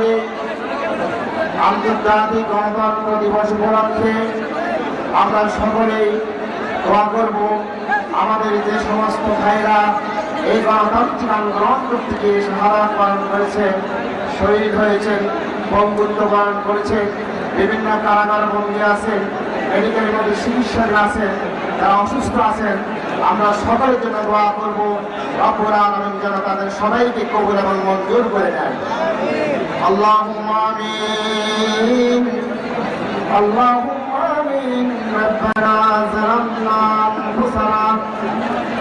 আগে আন্তর্জাতিক গণতন্ত্র দিবস উপলক্ষে আমরা সকলেই দোয়া করব আমাদের যে সমস্ত ভাইরা এই গণতান্ত্রিক আন্দোলন থেকে শাহাদাত বরণ করেছেন, শহীদ হয়েছেন, বঙ্গুত্ব বরণ করেছেন, বিভিন্ন কারাগার বন্দী আছেন, মেডিকেলের মধ্যে চিকিৎসক আছেন, যারা অসুস্থ আছেন, আমরা সকলের জন্য দোয়া করব রব্বুল আলামিন যেন তাদের সবাইকে কবুল এবং মঞ্জুর করে নেন। আল্লাহুম্মা আমিন আল্লাহুম্মা আমিন। রব্বানা যালামনা আনফুসানা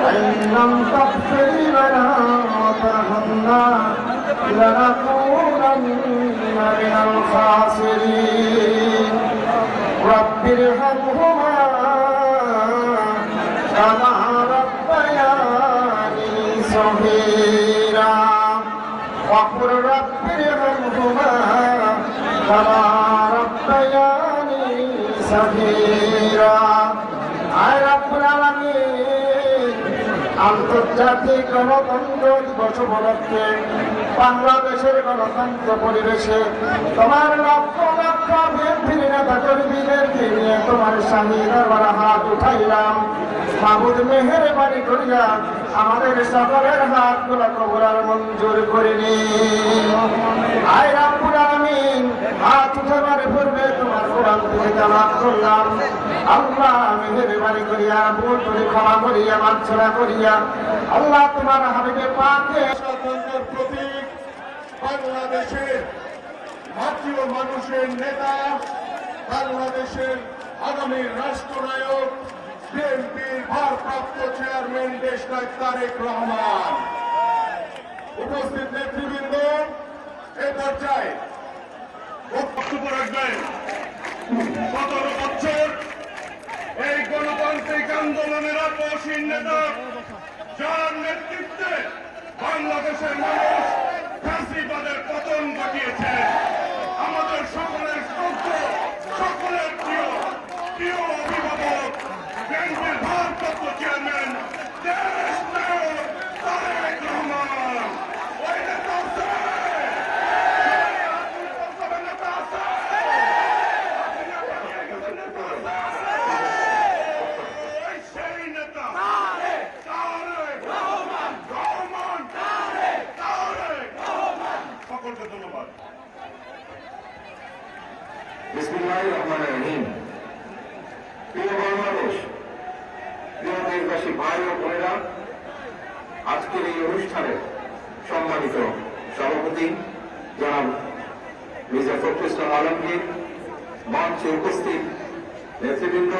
ওয়া ইন লাম তাগফির লানা ওয়া তারহামনা লানাকুনান্না মিনাল খাসিরিন। রব্বিরহামহুমা কামা রাব্বায়ানি সগীরা ওয়া কুর রব্বিরহামহুমা কামা রাব্বায়ানি সগীরা। আয় রব্বুল আলামিন, আন্তর্জাতিক গণতন্ত্র দিবস উপলক্ষে বাংলাদেশের গণতন্ত্র পরিবেশে তোমার লক্ষ লক্ষ বিএনপির নেতা কর্মীদেরকে নিয়ে তোমার শাহী দরবারে হাত উঠাইলাম। মাহবুব মেহেরবানি করিয়া আমাদের সকলের হাতগুলো কবুল আর মঞ্জুর করে নিন। আয় রব্বুল আলামিন, হাত উঠাবার পূর্বে তোমার কোরআন থেকে তেলাওয়াত করলাম। আল্লাহ মেহেরবানি করিয়া ভুল করে ক্ষমা করিয়া মার্জনা করিয়া আল্লাহ তোমার হাবিবে পাকে গণতন্ত্রের প্রতীক, বাংলাদেশের জাতীয় মানুষের নেতা, বাংলাদেশের আগামী রাষ্ট্রনায়ক, বিএনপির ভারপ্রাপ্ত চেয়ারম্যান দেশনায়ক তারেক রহমান। উপস্থিত নেতৃবৃন্দ এ পর্যায়ে বক্তব্য রাখবেন। 17 বছর এই গণতান্ত্রিক আন্দোলনের আপসহীন নেতা, যার নেতৃত্বে বাংলাদেশের মানুষ ফ্যাসিবাদের পতন ঘটিয়েছে, আমাদের সকলের শ্রদ্ধ, সকলের প্রিয় প্রিয় অভিভাবক, বিএনপির ভারপ্রাপ্ত চেয়ারম্যান দেশ নায়ক তারেক রহমান। ওই নেতা আছে, নেতা আছে, সেই নেতা সকলকে ধন্যবাদ। বিসমিল্লাহির রহমানির রহিম। প্রিয় বাংলাদেশ, প্রিয় দেশবাসী ভাই ও বোনেরা, আজকের এই অনুষ্ঠানের সম্মানিত সভাপতি জনাব মির্জা ফখরুল ইসলাম আলমগীর, মঞ্চে উপস্থিত নেতৃবৃন্দ,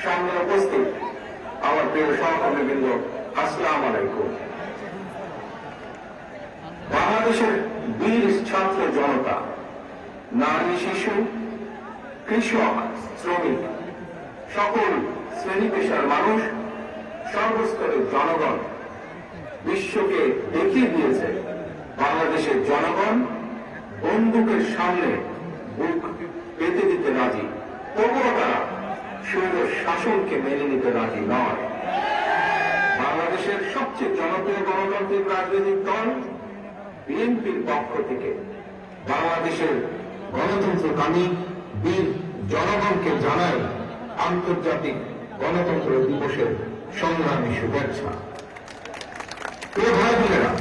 সামনে উপস্থিত আমার প্রিয় সহকর্মীবৃন্দ, আসসালামু আলাইকুম। বাংলাদেশের বীর ছাত্র জনতা, নারী, শিশু, কৃষক, শ্রমিক, সকল শ্রেণী পেশার মানুষ, সর্বস্তরের জনগণ বিশ্বকে দেখিয়ে দিয়েছে বাংলাদেশের জনগণ বন্দুকের সামনে বুক পেতে দিতে রাজি, তবুও তারা স্বৈর শাসনকে মেনে নিতে রাজি নয়। বাংলাদেশের সবচেয়ে জনপ্রিয় গণতান্ত্রিক রাজনৈতিক দল বিএনপির পক্ষ থেকে বাংলাদেশের গণতন্ত্রকামী বীর জনগণকে জানায় আন্তর্জাতিক গণতন্ত্র দিবসের সংগ্রামী শুভেচ্ছা। প্রিয় ভাই বোনেরা,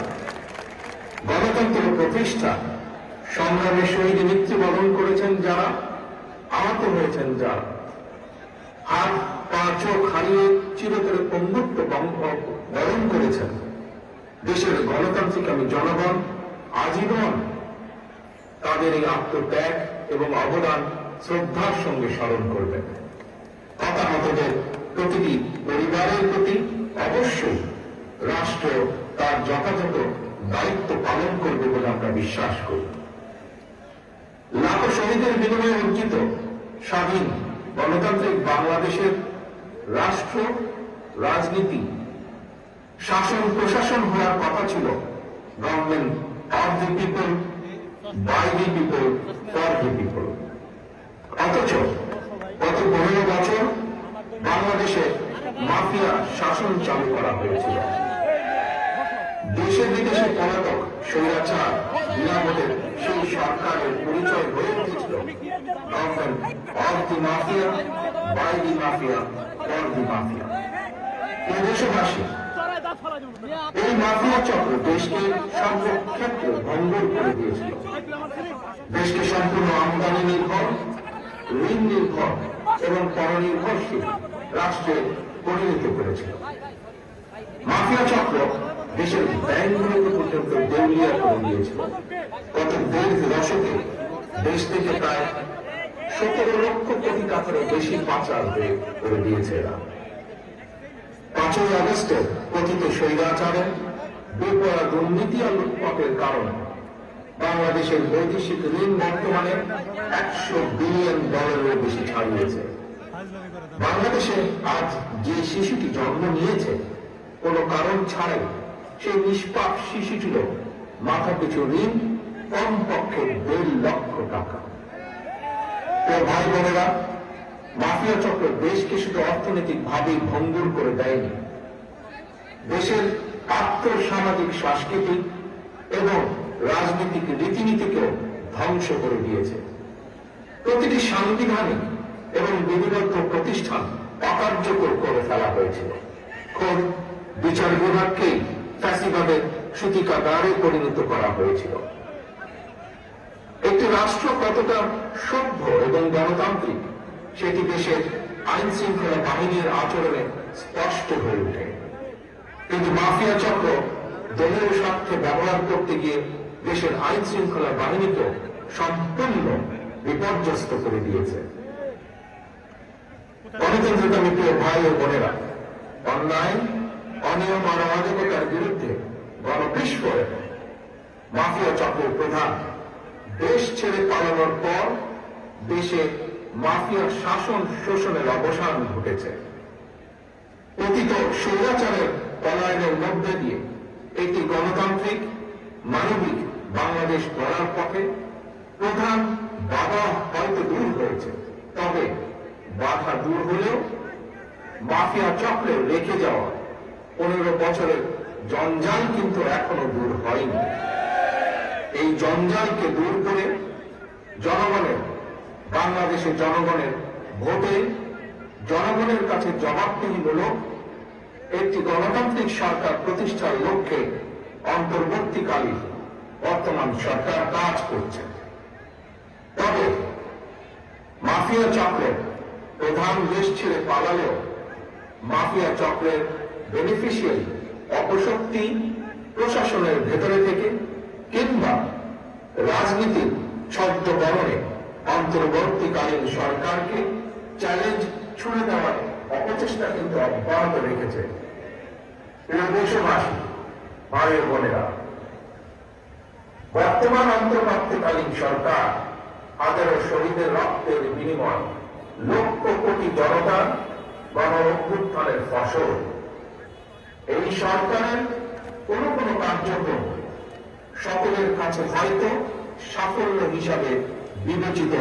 গণতন্ত্র প্রতিষ্ঠা সংগ্রামে শহীদ মৃত্যুবরণ করেছেন যারা, আহত হয়েছেন যারা, হাত পা চোখ হারিয়ে চিরতরে পঙ্গুত্ব বরণ করেছেন, দেশের গণতান্ত্রিকামী জনগণ আজীবন তাদের এই আত্মত্যাগ এবং অবদান শ্রদ্ধার সঙ্গে স্মরণ করবেন। হতাহতদের প্রতিটি পরিবারের প্রতি অবশ্যই রাষ্ট্র তার যথাযথ দায়িত্ব পালন করবে বলে আমরা বিশ্বাস করি। লাখো শহীদের বিনিময়ে অর্জিত স্বাধীন গণতান্ত্রিক বাংলাদেশের রাষ্ট্র, রাজনীতি, শাসন প্রশাসন হওয়ার কথা ছিল government of the people, by the people, for the people. অথচ গত 15 বছর বাংলাদেশে মাফিয়া শাসন চালু করা হয়েছিল। দেশে বিদেশে পলাতক স্বৈরাচার নিরাপদের সেই সরকারের পরিচয় হয়ে উঠেছিল government of the mafia, by the mafia, for the mafia. এই দেশবাসী, এই মাফিয়া চক্র দেশকে সর্বক্ষেত্রে ভঙ্গুর করে দিয়েছিল। দেশকে সম্পূর্ণ আমদানি নির্ভর, ঋণ নির্ভর এবং পরনির্ভরশীল রাষ্ট্রে পরিণত করেছিল। মাফিয়া চক্র দেশের ব্যাংকগুলোকে পর্যন্ত দেউলিয়া করে দিয়েছিল। গত দেড় দশকে দেশ থেকে প্রায় 17 লক্ষ কোটি টাকারও বেশি পাচার করে দিয়েছে এরা। 5ই আগস্টে কথিত স্বৈরাচারের বেপরোয়া দুর্নীতি আর লুটপাটের কারণে বাংলাদেশের বৈদেশিক ঋণ বর্তমানে $100 বিলিয়ন বেশি ছাড়িয়েছে। বাংলাদেশে আজ যে শিশুটি জন্ম নিয়েছে কোনো কারণ ছাড়াই, সেই নিষ্পাপ শিশুটির মাথা পিছু ঋণ কমপক্ষে 1.5 লক্ষ টাকা। তো ভাই বোনেরা, মাফিয়া চক্র দেশকে শুধু অর্থনৈতিক ভাবে ভঙ্গুর করে দেয়নি, দেশের আর্থসামাজিক, সাংস্কৃতিক এবং রাজনৈতিক রীতিনীতিকেও ধ্বংস করে দিয়েছে। প্রতিটি সাংবিধানিক এবং বিধিবদ্ধ প্রতিষ্ঠান অকার্যকর করে ফেলা হয়েছিল। খোদ বিচার বিভাগকেই ফ্যাসিবাদের সূতিকাগারে পরিণত করা হয়েছিল। একটি রাষ্ট্র কতটা সভ্য এবং গণতান্ত্রিক সেটি দেশের আইন শৃঙ্খলা বাহিনীর আচরণে স্পষ্ট হয়ে ওঠে। কিন্তু মাফিয়া চক্র দলীয় স্বার্থে ব্যবহার করতে গিয়ে দেশের আইন শৃঙ্খলা বাহিনীকে সম্পূর্ণ বিপর্যস্ত করে দিয়েছে। গণতন্ত্রকামী প্রিয় ভাই ও বোনেরা, অন্যায়, অনিয়ম আর অরাজকতার বিরুদ্ধে গণবিস্ফোরণ মাফিয়া চক্রের প্রধান। দেশ ছেড়ে পালানোর পর দেশে মাফিয়ার শাসন শোষণের অবসান ঘটেছে। অতীত স্বৈরাচারের পলায়নের মধ্যে দিয়ে একটি গণতান্ত্রিক, মানবিক বাংলাদেশ গড়ার পথে প্রধান বাধা হয়তো দূর হয়েছে, তবে বাধা দূর হলেও মাফিয়া চক্রে রেখে যাওয়া 15 বছরের জঞ্জাল কিন্তু এখনো দূর হয়নি। এই জঞ্জালকে দূর করে বাংলাদেশের জনগণের ভোটে জনগণের কাছে জবাবদিহিমূলক একটি গণতান্ত্রিক সরকার প্রতিষ্ঠার লক্ষ্যে অন্তর্বর্তীকালীন বর্তমান সরকার কাজ করছে। তবে মাফিয়া চক্রের প্রধান দেশ ছেড়ে পালালেও মাফিয়া চক্রের বেনিফিশিয়ারি অপশক্তি প্রশাসনের ভেতরে থেকে কিংবা রাজনীতির ছদ্মবরণে অন্তর্বর্তীকালীন সরকারকে চ্যালেঞ্জ ছুড়ে দেওয়ার অপচেষ্টা কিন্তু অব্যাহত রেখেছে। প্রিয় দেশবাসী, ভাই ও বোনেরা, বর্তমান অন্তর্বর্তীকালীন সরকার হাজারো শহীদের রক্তের বিনিময় লক্ষ কোটি জনতার গণ অভ্যুত্থানের ফসল। এই সরকারের কোন কোন কার্যক্রম সকলের কাছে হয়তো সাফল্য হিসাবে বিবেচিত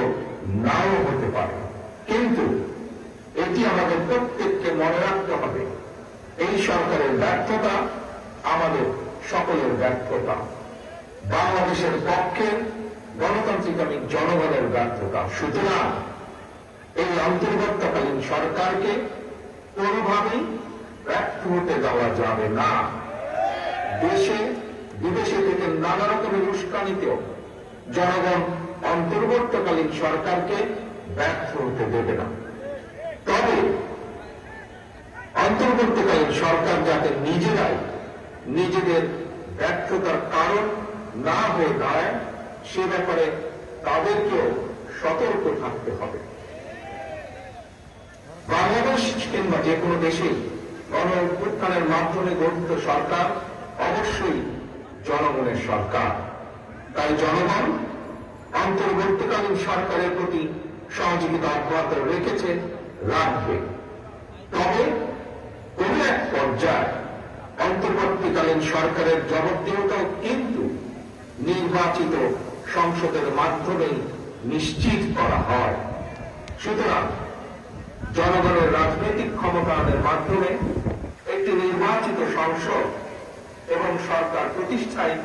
নাও হতে পারে, কিন্তু এটি আমাদের প্রত্যেককে মনে রাখতে হবে, এই সরকারের ব্যর্থতা আমাদের সকলের ব্যর্থতা, বাংলাদেশের পক্ষে গণতান্ত্রিক জনগণের ব্যর্থতা। সুতরাং এই অন্তর্বর্তীকালীন সরকারকে কোনোভাবেই ব্যর্থ হতে দেওয়া যাবে না। দেশে বিদেশে থেকে নানা রকমের উস্কানিতেও জনগণ অন্তর্বর্তীকালীন সরকারকে ব্যর্থ হতে দেবে না। তবে অন্তর্বর্তীকালীন সরকার যাতে নিজেরাই নিজেদের ব্যর্থতার কারণ না হয়ে দাঁড়ায়, সে ব্যাপারে তাদেরকেও সতর্ক থাকতে হবে। বাংলাদেশ কিংবা যে কোনো দেশে গণ অভ্যুত্থানের মাধ্যমে গঠিত সরকার অবশ্যই জনগণের সরকার। তাই জনগণ অন্তর্বর্তীকালীন সরকারের প্রতি সহযোগিতা অব্যাহত রেখেছে, রাখবে। তবে কোন এক পর্যায়ে অন্তর্বর্তীকালীন সরকারের জবাবদিহিতাও কিন্তু নির্বাচিত সংসদের মাধ্যমেই নিশ্চিত করা হয়। সুতরাং জনগণের রাজনৈতিক ক্ষমতায়নের মাধ্যমে একটি নির্বাচিত সংসদ এবং সরকার প্রতিষ্ঠায়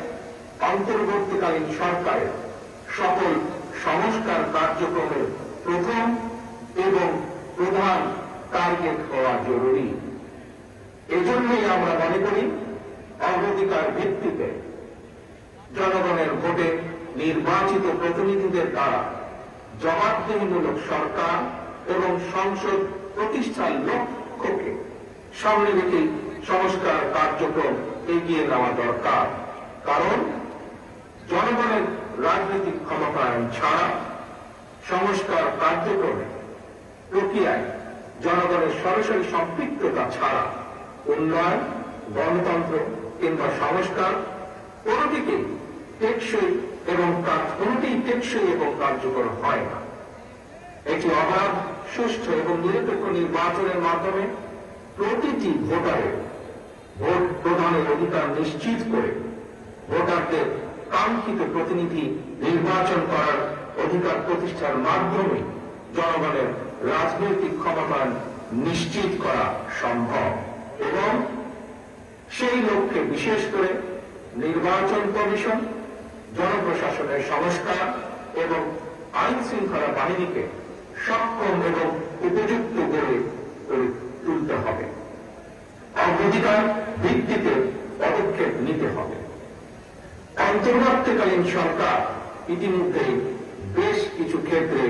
অন্তর্বর্তীকালীন সরকারের সকল সংস্কার কার্যক্রমের প্রথম এবং প্রধান টার্গেট হওয়া জরুরি। এজন্যই আমরা মনে করি অগ্রাধিকার ভিত্তিতে জনগণের ভোটে নির্বাচিত প্রতিনিধিদের দ্বারা জবাবদিহিমূলক সরকার এবং সংসদ প্রতিষ্ঠার লক্ষ্যকে সামনে রেখে সংস্কার কার্যক্রম এগিয়ে নেওয়া দরকার। কারণ জনগণের রাজনৈতিক ক্ষমতায়ন ছাড়া সংস্কার কার্যক্রমে প্রক্রিয়ায় জনগণের সরাসরি সম্পৃক্ততা ছাড়া উন্নয়ন, গণতন্ত্র কিংবা সংস্কার কোনটিকে টেকসই এবং কার্যকর হয় না। একটি অবাধ, সুষ্ঠু এবং নিরপেক্ষ নির্বাচনের মাধ্যমে প্রতিটি ভোটারের ভোট প্রদানের অধিকার নিশ্চিত করে ভোটারদের কাঙ্ক্ষিত প্রতিনিধি নির্বাচন করার অধিকার প্রতিষ্ঠার মাধ্যমে জনগণের রাজনৈতিক ক্ষমতায়ন নিশ্চিত করা সম্ভব এবং সেই লক্ষ্যে বিশেষ করে নির্বাচন কমিশন, জনপ্রশাসনের সংস্কার এবং আইন শৃঙ্খলা বাহিনীকে সক্ষম এবং উপযুক্ত করে তুলতে হবে। অগ্রাধিকার ভিত্তিতে পদক্ষেপ নিতে হবে। অন্তর্বর্তীকালীন সরকার ইতিমধ্যে বেশ কিছু ক্ষেত্রে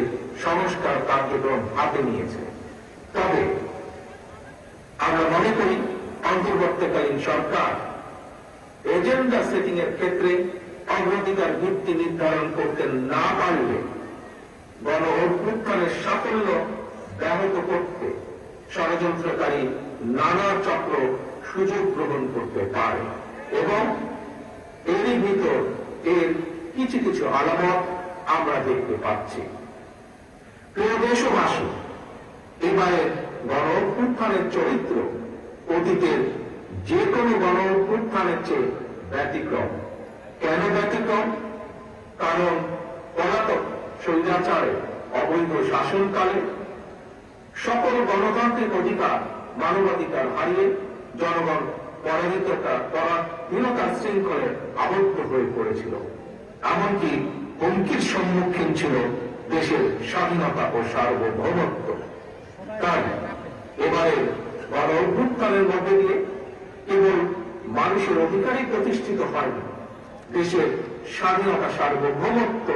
সংস্কার কার্যক্রম হাতে নিয়েছে। তবে আমরা মনে করি অন্তর্বর্তীকালীন সরকার এজেন্ডা সেটিং এর ক্ষেত্রে অগ্রাধিকার ভিত্তি নির্ধারণ করতে না পারলে গণ অভ্যুত্থানের সাফল্য ব্যাহত করতে ষড়যন্ত্রকারী নানা চক্র সুযোগ গ্রহণ করতে পারে এবং এরই ভিতর এর কিছু কিছু আলামত আমরা দেখতে পাচ্ছি। প্রিয় দেশবাসী, এবারে গণ অভ্যুত্থানের চরিত্র অতীতের যে কোনো গণ অভ্যুত্থানের চেয়ে ব্যতিক্রম। কেন ব্যতিক্রম? কারণ পলাতক স্বৈরাচারে অবৈধ শাসনকালে সকল গণতান্ত্রিক অধিকার, মানবাধিকার হারিয়ে জনগণ পরাধীনতার শৃঙ্খলে আবদ্ধ হয়ে পড়েছিল। এমনকি হুমকির সম্মুখীন ছিল দেশের স্বাধীনতা ও সার্বভৌমত্ব। তাই এবারে গণ অভ্যুত্থানের মধ্যে দিয়ে কেবল মানুষের অধিকারই প্রতিষ্ঠিত হয়নি, দেশের স্বাধীনতা, সার্বভৌমত্ব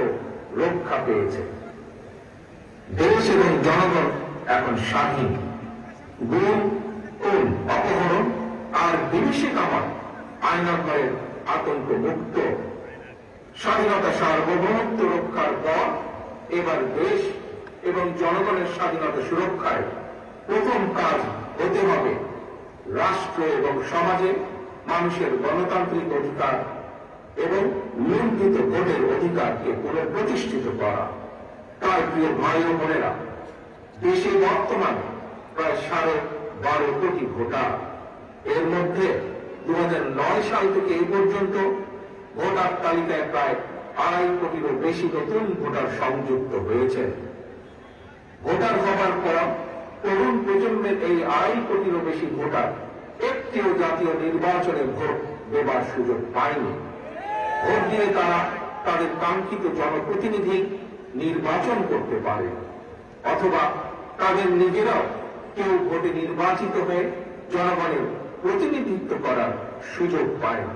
রক্ষা পেয়েছে। দেশ এবং জনগণ এখন স্বাধীন। গুম, খুন, অপহরণ আর বিভীষিকাময় আইনাঘরের আতঙ্ক মুক্ত। স্বাধীনতা, সার্বভৌমত্ব রক্ষার পর এবার দেশ এবং জনগণের স্বাধীনতা সুরক্ষায় প্রথম কাজ হতে হবে রাষ্ট্র এবং সমাজে মানুষের গণতান্ত্রিক অধিকার এবং লুণ্ঠিত ভোটের অধিকারকে পুনঃপ্রতিষ্ঠিত করা। তাই প্রিয় ভাই ও বোনেরা, দেশে বর্তমানে প্রায় 12.5 কোটি ভোটার। এর মধ্যে 2009 সাল থেকে এই পর্যন্ত ভোটার তালিকায় প্রায় 2.5 কোটিরও বেশি নতুন ভোটার সংযুক্ত হয়েছে। ভোটার হবার পর তরুণ প্রজন্মের এই 2.5 কোটিরও বেশি ভোটার একটিও জাতীয় নির্বাচনে ভোট দেবার সুযোগ পায়নি। ভোট দিয়ে তারা তাদের কাঙ্ক্ষিত জনপ্রতিনিধি নির্বাচন করতে পারে, অথবা তাদের নিজেরাও কেউ ভোটে নির্বাচিত হয়ে জনগণের প্রতিনিধিত্ব করার সুযোগ পায় না।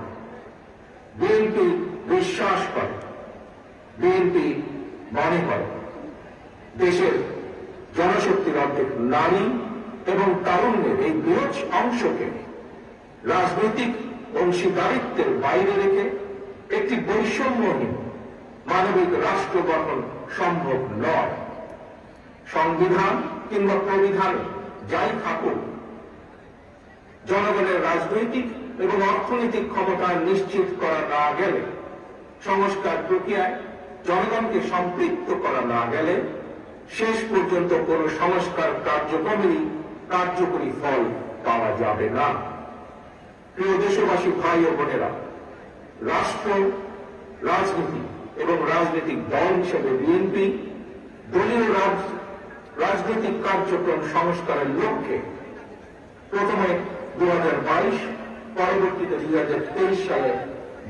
বিএনপি বিশ্বাস করে, বিএনপি মনে করে দেশের জনশক্তির অর্ধেক নারী এবং তারুণ্যের এই বৃহৎ অংশকে রাজনৈতিক অংশীদারিত্বের বাইরে রেখে একটি বৈষম্যহীন মানবিক রাষ্ট্র গঠন সম্ভব নয়। সংবিধান কিংবা প্রবিধানে যাই থাকুক, জনগণের রাজনৈতিক এবং অর্থনৈতিক ক্ষমতা নিশ্চিত করা না গেলে, সংস্কার প্রক্রিয়ায় জনগণকে সম্পৃক্ত করা না গেলে শেষ পর্যন্ত কোন সংস্কার কার্যক্রমেরই কার্যকরী ফল পাওয়া যাবে না। প্রিয় দেশবাসী, ভাই ও বোনেরা, রাষ্ট্র, রাজনীতি এবং রাজনৈতিক দল হিসেবে বিএনপি দলীয় রাজনৈতিক কার্যক্রম সংস্কারের লক্ষ্যে প্রথমে 2022, পরবর্তীতে 2023 সালে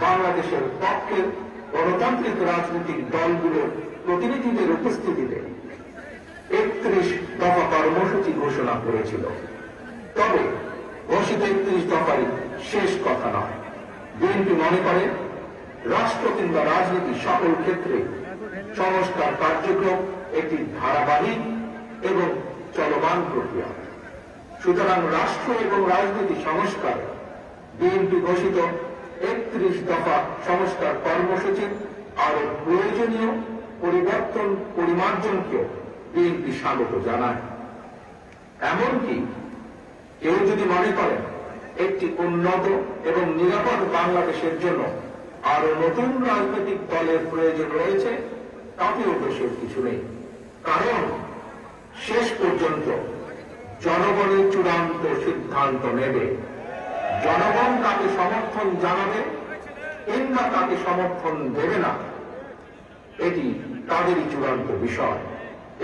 বাংলাদেশের পক্ষের গণতান্ত্রিক রাজনৈতিক দলগুলোর প্রতিনিধিদের উপস্থিতিতে 31 দফা কর্মসূচি ঘোষণা করেছিল। তবে ঘোষিত 31 দফাই শেষ কথা নয়। বিএনপি মনে করে রাষ্ট্র কিংবা রাজনীতি সকল ক্ষেত্রে সংস্কার কার্যক্রম একটি ধারাবাহিক এবং চলমান প্রক্রিয়া। সুতরাং রাষ্ট্র এবং রাজনীতি সংস্কারে বিএনপি ঘোষিত 31 দফা সংস্কার কর্মসূচির আরো প্রয়োজনীয় পরিবর্তন পরিমার্জনকেও বিএনপি স্বাগত জানায়। এমনকি কেউ যদি মনে করেন একটি উন্নত এবং নিরাপদ বাংলাদেশের জন্য আরো নতুন রাজনৈতিক দলের প্রয়োজন রয়েছে, তাতেও দেশের কিছু নেই। কারণ শেষ পর্যন্ত জনগণের চূড়ান্ত সিদ্ধান্ত নেবে। জনগণ তাকে সমর্থন জানাবে কিংবা তাকে সমর্থন দেবে না, এটি তাদেরই চূড়ান্ত বিষয়।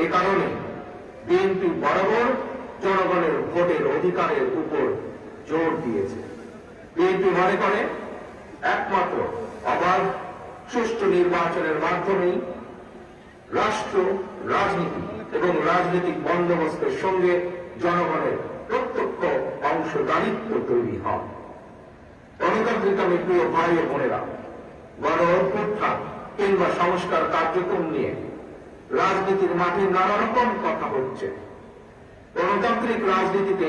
এ কারণে বিএনপি বরাবর জনগণের ভোটের অধিকারের উপর জোর দিয়েছে। বিএনপি মনে করে একমাত্র অবাধ সুষ্ঠু নির্বাচনের মাধ্যমেই রাষ্ট্র, রাজনীতি এবং রাজনৈতিক বন্দোবস্তের সঙ্গে জনগণের প্রত্যক্ষ অংশদারিত্ব তৈরি হয়। গণতান্ত্রিক আমি প্রিয় ভাই ও বোনেরা, গণ অভ্যুত্থান কিংবা সংস্কার কার্যক্রম নিয়ে রাজনীতির মাঠে নানা রকম কথা হচ্ছে। গণতান্ত্রিক রাজনীতিতে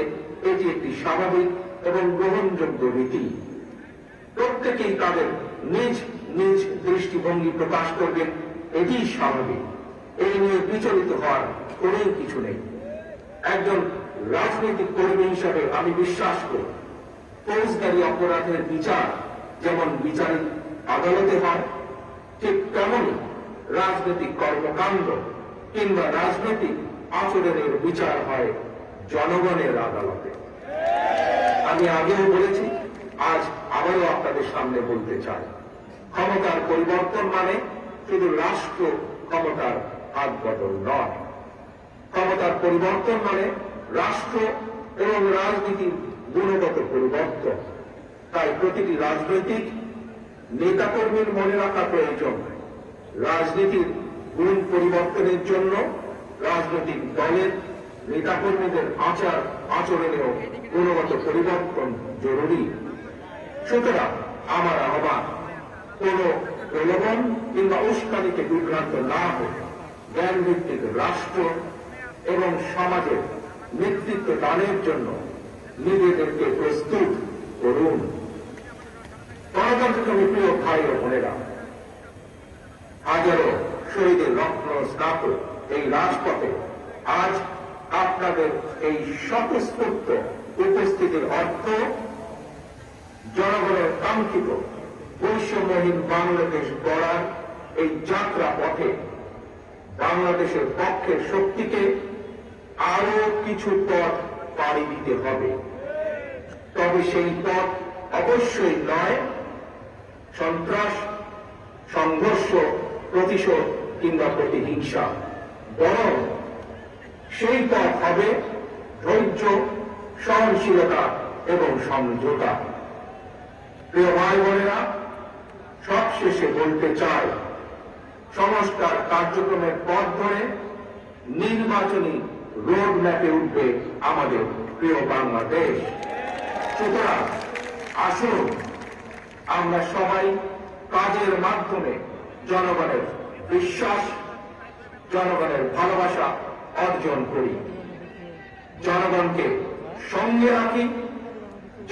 এটি একটি স্বাভাবিক এবং গ্রহণযোগ্য রীতি। প্রত্যেকেই তাদের নিজ নিজ দৃষ্টিভঙ্গি প্রকাশ করবেন, এটি স্বাভাবিক। এই নিয়ে বিচলিত হওয়ার কোন কিছু নেই। একজন রাজনৈতিক কর্মী হিসাবে আমি বিশ্বাস করি ফৌজদারি অপরাধের বিচার যেমন বিচারিক আদালতে হয়, ঠিক তেমনই রাজনৈতিক কর্মকাণ্ড কিংবা রাজনৈতিক আচরণের বিচার হয় জনগণের আদালতে। আমি আগেও বলেছি, আজ আবারও আপনাদের সামনে বলতে চাই, ক্ষমতার পরিবর্তন মানে শুধু রাষ্ট্র ক্ষমতার হাত বদল নয়। ক্ষমতার পরিবর্তন মানে রাষ্ট্র এবং রাজনীতির গুণগত পরিবর্তন। তাই প্রতিটি রাজনৈতিক নেতাকর্মীর মনে রাখা প্রয়োজন, রাজনীতির গুণ পরিবর্তনের জন্য রাজনৈতিক দলের নেতাকর্মীদের আচরণেও গুণগত পরিবর্তন জরুরি। সুতরাং আমার আহ্বান, কোন প্রলোভন কিংবা উস্কানিতে বিভ্রান্ত না হয়ে জ্ঞানভিত্তিক রাষ্ট্র এবং সমাজের নেতৃত্ব দানের জন্য নিজেদেরকে প্রস্তুত করুন। গণতান্ত্রিক প্রিয় ভাই ও বোনেরা, হাজারো শহীদের রত্ন স্নাত এই রাজপথে আজ আপনাদের এই স্বতঃস্ফূর্ত উপস্থিতির অর্থ জনগণের কাঙ্ক্ষিত বৈষম্যহীন বাংলাদেশ গড়ার এই যাত্রা পথে বাংলাদেশের পক্ষের শক্তিকে আরো কিছু পথ পাড়ি দিতে হবে। তবে সেই পথ অবশ্যই নয় সন্ত্রাস, সংঘর্ষ, প্রতিশোধ কিংবা প্রতিহিংসা, বরং সেই পথ হবে ধৈর্য, সহনশীলতা এবং সমঝোতা। প্রিয় ভাই বোনেরা, সবশেষে বলতে চাই, সংস্কার কার্যক্রমের পথ ধরে নির্বাচনী রোড ম্যাপে উঠবে আমাদের প্রিয় বাংলাদেশ। সুতরাং আসুন আমরা সবাই কাজের মাধ্যমে জনগণের বিশ্বাস, জনগণের ভালোবাসা অর্জন করি, জনগণকে সঙ্গে রাখি,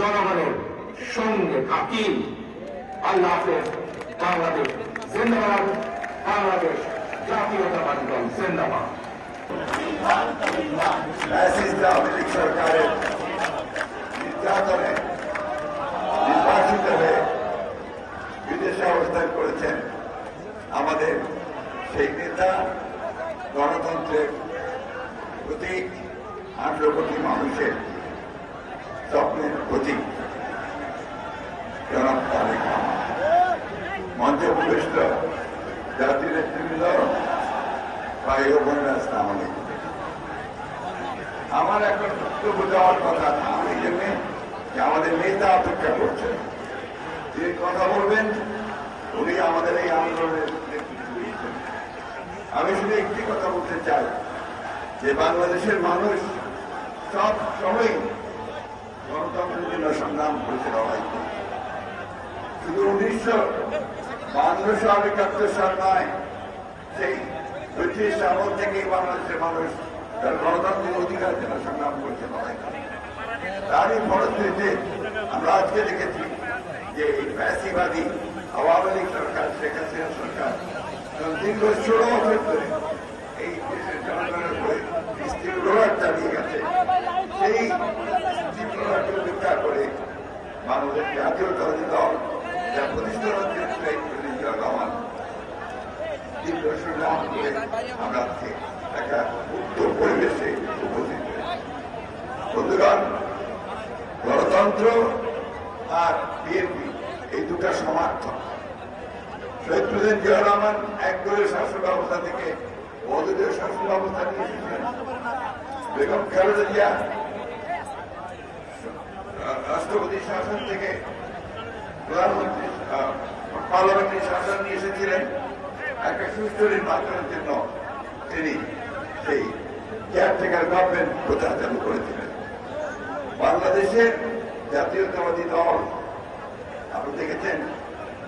জনগণের সঙ্গে থাকি। আল্লাহ হাফেজ। বাংলাদেশ জিন্দাবাদ। বাংলাদেশ জাতীয়তাবাদী দল জিন্দাবাদ। আওয়ামী লীগ সরকারের নির্যাতনে নির্বাসিত হয়ে বিদেশে অবস্থান করেছেন আমাদের সেই নেতা, গণতন্ত্রের প্রতীক, 18 কোটি মানুষের স্বপ্নের প্রতীক জনাব তারেক রহমান। মঞ্চে উপবিষ্ট জাতীয় নেতৃবৃন্দ, ভাই ও বোনেরা, আসসালামু আলাইকুম। আমার এখন বক্তব্য দেওয়ার কথা না, এই জন্যে যে আমাদের নেতা অপেক্ষা করছেন। যে কথা বলবেন উনি আমাদের এই আন্দোলনের নেতৃত্ব দিচ্ছেন। আমি শুধু একটি কথা বলতে চাই যে বাংলাদেশের মানুষ সব সময় গণতন্ত্রের জন্য সংগ্রাম করেছে, লড়াই করেছে। শুধু 1952 সাল নয়, সেই ব্রিটিশ আমল থেকেই বাংলাদেশের মানুষ তার গণতান্ত্রিক অধিকারের জন্য সংগ্রাম করেছে, লড়াই করেছে। তারই ফলশ্রুতিতে আমরা আজকে দেখেছি যে এই ফ্যাসিবাদী আওয়ামী লীগ সরকার, শেখ হাসিনা সরকার দীর্ঘ 16 বছর ধরে এই দেশের জনগণের উপরে স্থির চালিয়ে গেছে। সেই স্থির উপেক্ষা করে বাংলাদেশ জাতীয়তাবাদী দল যা প্রতিষ্ঠা হচ্ছে রহমান দীর্ঘ সংগ্রাম করে আমরা আজকে একটা মুক্ত পরিবেশে উপস্থিত হয়েছি। বন্ধুগণ, গণতন্ত্র আর বিএনপি এই দুটা সমার্থক। শহীদ প্রেসিডেন্ট জিয়া রহমান একদলীয় শাসন ব্যবস্থা থেকে বহুদলীয় শাসন ব্যবস্থা নিয়ে এসেছিলেন। বেগম খালেদা জিয়া রাষ্ট্রপতি শাসন থেকে প্রধানমন্ত্রী পার্লামেন্টারি শাসন নিয়ে এসেছিলেন। একটা সুষ্ঠু নির্বাচনের জন্য তিনি সেই কেয়ারটেকার গভর্নমেন্ট প্রচার চালু করেছিলেন। বাংলাদেশের জাতীয়তাবাদী দল আপনি দেখেছেন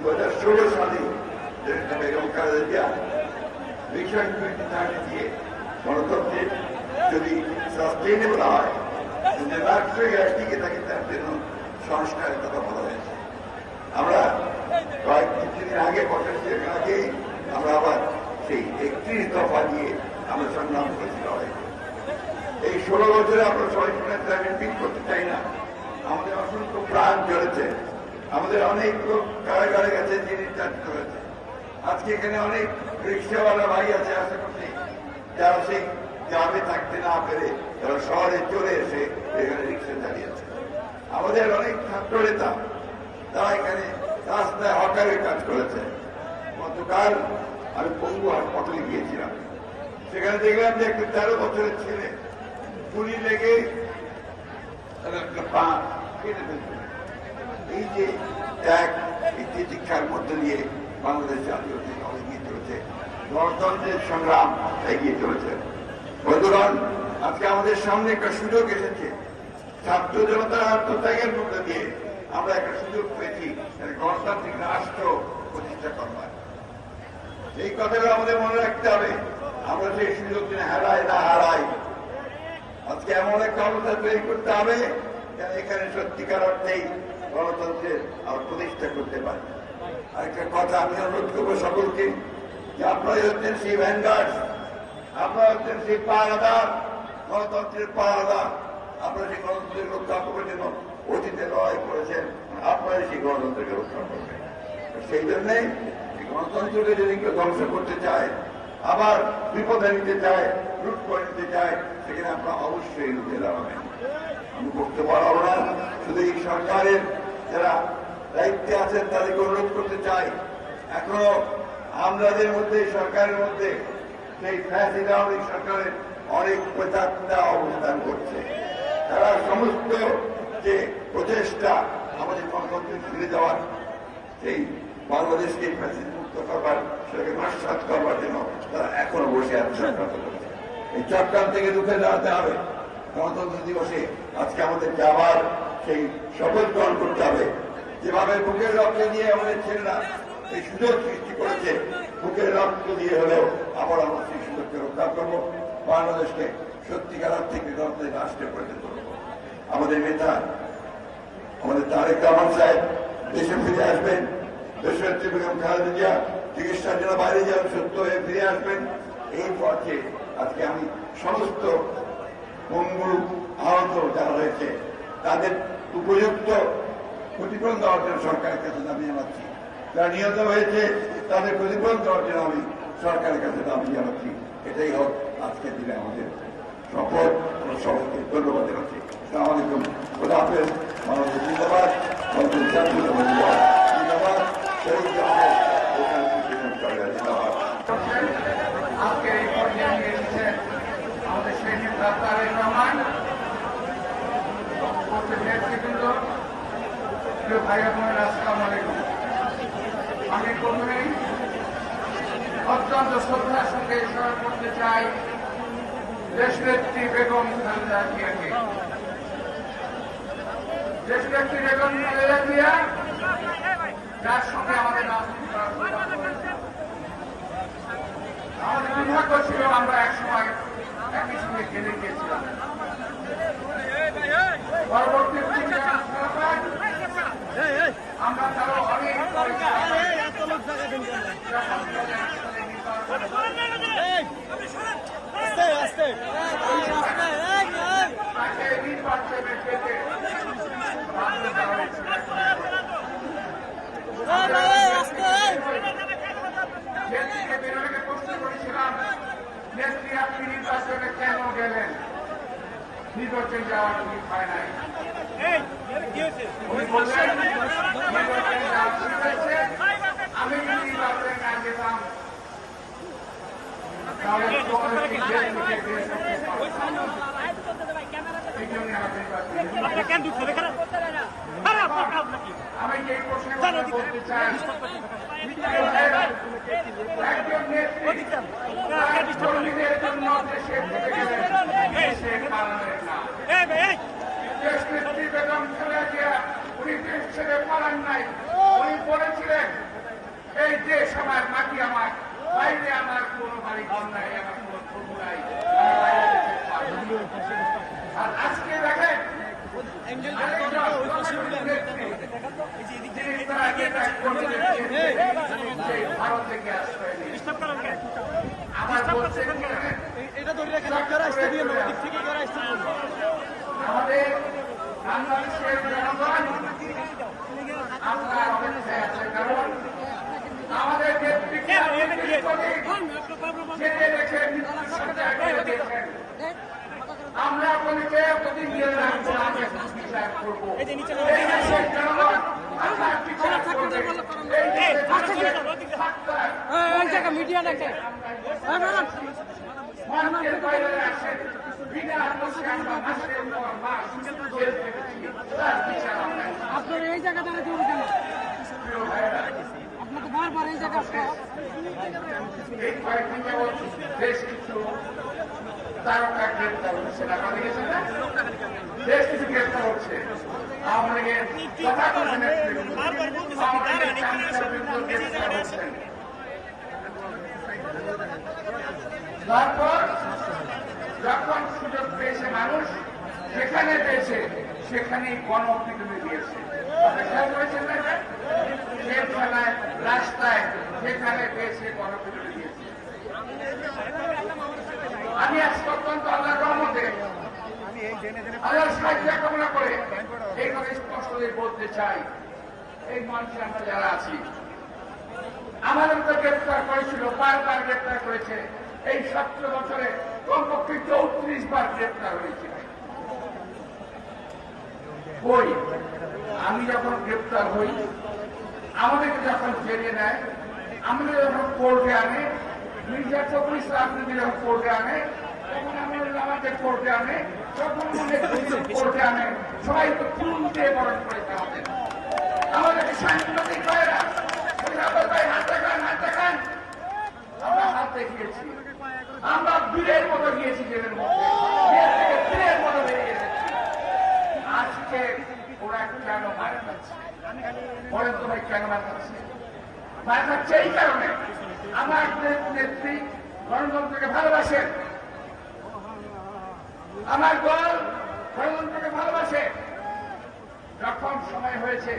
2016 সালে বেগম খালেদা জিয়া ভিশন 2030 দিয়ে গণতন্ত্রের যদি সাস্টেইনেবল হয়, যদি রাষ্ট্রীয় টিকে থাকে, তার জন্য সংস্কারের কথা বলা হয়েছে। আমরা কয়েকদিন আগে 50 দিন আগে আমরা আবার সেই 31 দফা দিয়ে আমরা সংগ্রাম করেছি, লড়াই করেছি। এই 16 বছরে আমরা সবাই শুনেছি, আমি রিপিট করতে চাই না। আমাদের অসংখ্য প্রাণ জ্বলেছে, আমাদের অনেক লোক কারাগারে গেছে, নির্যাতিত হয়েছে। আজকে এখানে অনেক রিক্সাওয়ালা ভাই আছে আশেপাশে, যারা সেই গ্রামে থাকতে না পেরে তারা শহরে চলে এসে এখানে রিক্সা চালিয়েছে। আমাদের অনেক ছাত্র নেতা তারা এখানে রাস্তায় হকারের কাজ করেছে। গতকাল আমি পঙ্গু হাসপাতালে গিয়েছিলাম, সেখানে দেখলাম যে একটা 13 বছরের ছেলে গুলি লেগে একটা পা কেটে ফেলছে। এই যে ত্যাগ, এই তিতিক্ষার মধ্যে দিয়ে বাংলাদেশ জাতীয় দল এগিয়ে চলেছে, গণতন্ত্রের সংগ্রাম এগিয়ে চলেছে। বন্ধুগণ, আজকে আমাদের সামনে একটা সুযোগ এসেছে। ছাত্র জনতার আত্মত্যাগের মধ্যে দিয়ে আমরা একটা সুযোগ পেয়েছি গণতান্ত্রিক রাষ্ট্র প্রতিষ্ঠা করবার। এই কথাটা আমাদের মনে রাখতে হবে। আমরা সেই সুযোগ যেন হারাই না হারাই। আজকে এমন একটা অবস্থা তৈরি করতে হবে যেন এখানে সত্যিকার অর্থেই গণতন্ত্রের আমরা প্রতিষ্ঠা করতে পারি। আরেকটা কথা আমি অনুরোধ করবো সকলকে, যে আপনারা হচ্ছেন সেই ভ্যানগার্ড, আপনারা হচ্ছেন সেই পাহারাদার, গণতন্ত্রের পাহারাদার। আপনারা সেই গণতন্ত্রের রক্ষা করার জন্য অতীতে লড়াই করেছেন, আপনারা সেই গণতন্ত্রকে রক্ষা করবেন। সেই জন্যে গণতন্ত্রকে যদি কেউ ধ্বংস করতে চায়, আবার বিপদে নিতে চায়, লুট করে নিতে চায়, সেখানে আপনারা অবশ্যই রুখে দাঁড়াবেন। আমি করতে পারবো না। শুধু এই সরকারের যারা দায়িত্বে আছেন তাদেরকে অনুরোধ করতে চাই, এখনো আমলাদের মধ্যে, সরকারের মধ্যে সেই ফ্যাসিবাদী সরকারের অনেক প্রেতাত্মা অবস্থান করছে। তারা সমস্ত যে প্রচেষ্টা আমাদের গণতন্ত্রে ফিরে যাওয়ার, সেই বাংলাদেশকে ফ্যাসিস্ট মুক্ত করবার, সেটাকে নস্যাৎ করবার জন্য তারা এখনো বসে আছে, চক্রান্ত করছে। এই চক্রান্ত থেকে রুখে দাঁড়াতে হবে। গণতন্ত্র দিবসে আজকে আমাদের আবার সেই শপথ গ্রহণ করতে হবে। যেভাবে বুকের রক্ত দিয়ে আমাদের ছেলেরা এই সুযোগ সৃষ্টি করেছে, বুকের রক্ত দিয়ে হলেও আবার আমরা সেই সুযোগকে রক্ষা করবো, বাংলাদেশকে সত্যিকার অর্থে গণতান্ত্রিক রাষ্ট্রে পরিণত করব। আমাদের নেতা, আমাদের তারেক রহমান সাহেব দেশে ফিরে আসবেন। দেশনেত্রী বেগম খালেদা জিয়া চিকিৎসার জন্য বাইরে যাবেন, সত্য হয়ে ফিরে আসবেন। এই পথে আজকে আমি সমস্ত পঙ্গু আহত যারা রয়েছে তাদের উপযুক্ত ক্ষতিপূরণ দেওয়ার জন্য সরকারের কাছে দাবি জানাচ্ছি। যারা নিহত হয়েছে তাদের ক্ষতিপূরণ দেওয়ার জন্য আমি সরকারের কাছে দাবি জানাচ্ছি। এটাই হোক আজকের দিনে আমাদের শপথ। সবাইকে ধন্যবাদ জানাচ্ছি। আসসালামু আলাইকুম, খোদা হাফেজ। বাংলাদেশ জিন্দাবাদ, বাংলাদেশ জাতীয়তাবাদী দল জিন্দাবাদ, শহীদ জামাত জিন্দাবাদ। আজকে এই পর্যায়ে নিয়ে এসেছেন আমাদের সেই নেতা তারেক রহমান, নেতৃবৃন্দ, প্রিয় ভাই বোনেরা, আসসালামু আলাইকুম। অত্যন্ত শ্রদ্ধার সঙ্গে স্মরণ করতে চাই দেশনেত্রী বেগম খালেদা জিয়াকে। দেশনেত্রী বেগম খালেদা জিয়া, যার সঙ্গে আমাদের আমাদের দুর্ভাগ্য ছিল, আমরা একসময় একই সঙ্গে খেলে গিয়েছিলাম। পরবর্তী আমরা তারও অনেক নির্বাচনে পেতে বেরোলে প্রশ্ন করেছিলাম, নেত্রী আপনি নির্বাচনে কেন গেলেন? নির্বাচন যাওয়ার ঠিক হয় নাই। আমি যদি নির্বাচনে না যেতাম তাহলে আমি যে প্রশ্ন বলতে চাই, একজন নেত্রী কর্মীদের জন্য দেশের থেকে গেলেন, দেশের পালনের না। দেশনেত্রী বেগম খালেদা জিয়া উনি দেশ ছেড়ে পালান নাই। উনি বলেছিলেন, এই দেশ আমার, মাটি আমার, বাইরে আমার কোনো বাড়ি ঘর নাই, আমার কোনো প্রভু নাই। আর আজকে দেখেন ভারত থেকে আশ্রয় নিয়ে আমার বলছে আমাদের বাংলাদেশের জনগণ আপনার অপেক্ষায় আছে, কারণ আমাদের নেতৃত্বে জেনে রেখে দিয়েছেন। আমরা আপনাকে প্রতিনিয়ত রাখবো, আমরা বিচার করবো। এই দেশের জনগণ আপনার বিচার করবে। এই দেশের মিডিয়া দেখে মঞ্চের বাইরে আসেন, বিনা দোষে আমরা মাসের পর মাস জেল খেটেছি, তার বিচার আমরা। আপনার এই জায়গা দ্বারা জোর কেন? আপনাকে বারবার এই জায়গা এই কয়েকদিন যাবৎ বেশ কিছু তারকা গ্রেপ্তার হচ্ছে না, কথা গেছেন না? বেশ কিছু গ্রেপ্তার হচ্ছে। আওয়ামী লীগের তথাকথিত গ্রেপ্তার হচ্ছেন। তারপর যখন সুযোগ পেয়েছে মানুষ, যেখানে পেয়েছে সেখানেই গণপিটুনি দিয়েছে। খেয়াল করেছেন না? জেলখানায়, রাস্তায় যেখানে পেয়েছে গণপিটুনি দিয়েছে। আমি আজকে অত্যন্ত আল্লাহর রহমতে আল্লাহর সাহায্য কামনা করে এই কথা স্পষ্ট বলতে চাই, এই মঞ্চে আমরা যারা আছি, আমাদের তো গ্রেপ্তার করেছিল, বারবার গ্রেপ্তার করেছে। এই 17 বছরে কমপক্ষে 34 বার গ্রেপ্তার হয়েছে। ওই আমি যখন গ্রেপ্তার হই, আমাদেরকে যখন জেলে নেয়, আমাদের যখন কোর্টে আনে, মির্জা ফখরুল ইসলাম যখন কোর্টে আনে, তখন আমাদের কোর্টে আনে, তখন কোর্টে আনে, সবাই তো ফুল দিয়ে বরণ করেছে আমাদের। আমাদেরকে সাংবাদিক ভাইরা হাত দেখান, হাত দেখান, আমরা হাত দেখিয়েছি। আমরা বীরের মতো গিয়েছি জেলের মধ্যে, বীরের মতো বেরিয়ে এসেছি। আজকে ওরা কেন মারা যাচ্ছে? বলেন তো ভাই, কেন মারা যাচ্ছে? মারা যাচ্ছে এই কারণে, আমার নেত্রী গণতন্ত্রকে ভালোবাসেন, আমার দল গণতন্ত্রকে ভালোবাসে। যখন সময় হয়েছে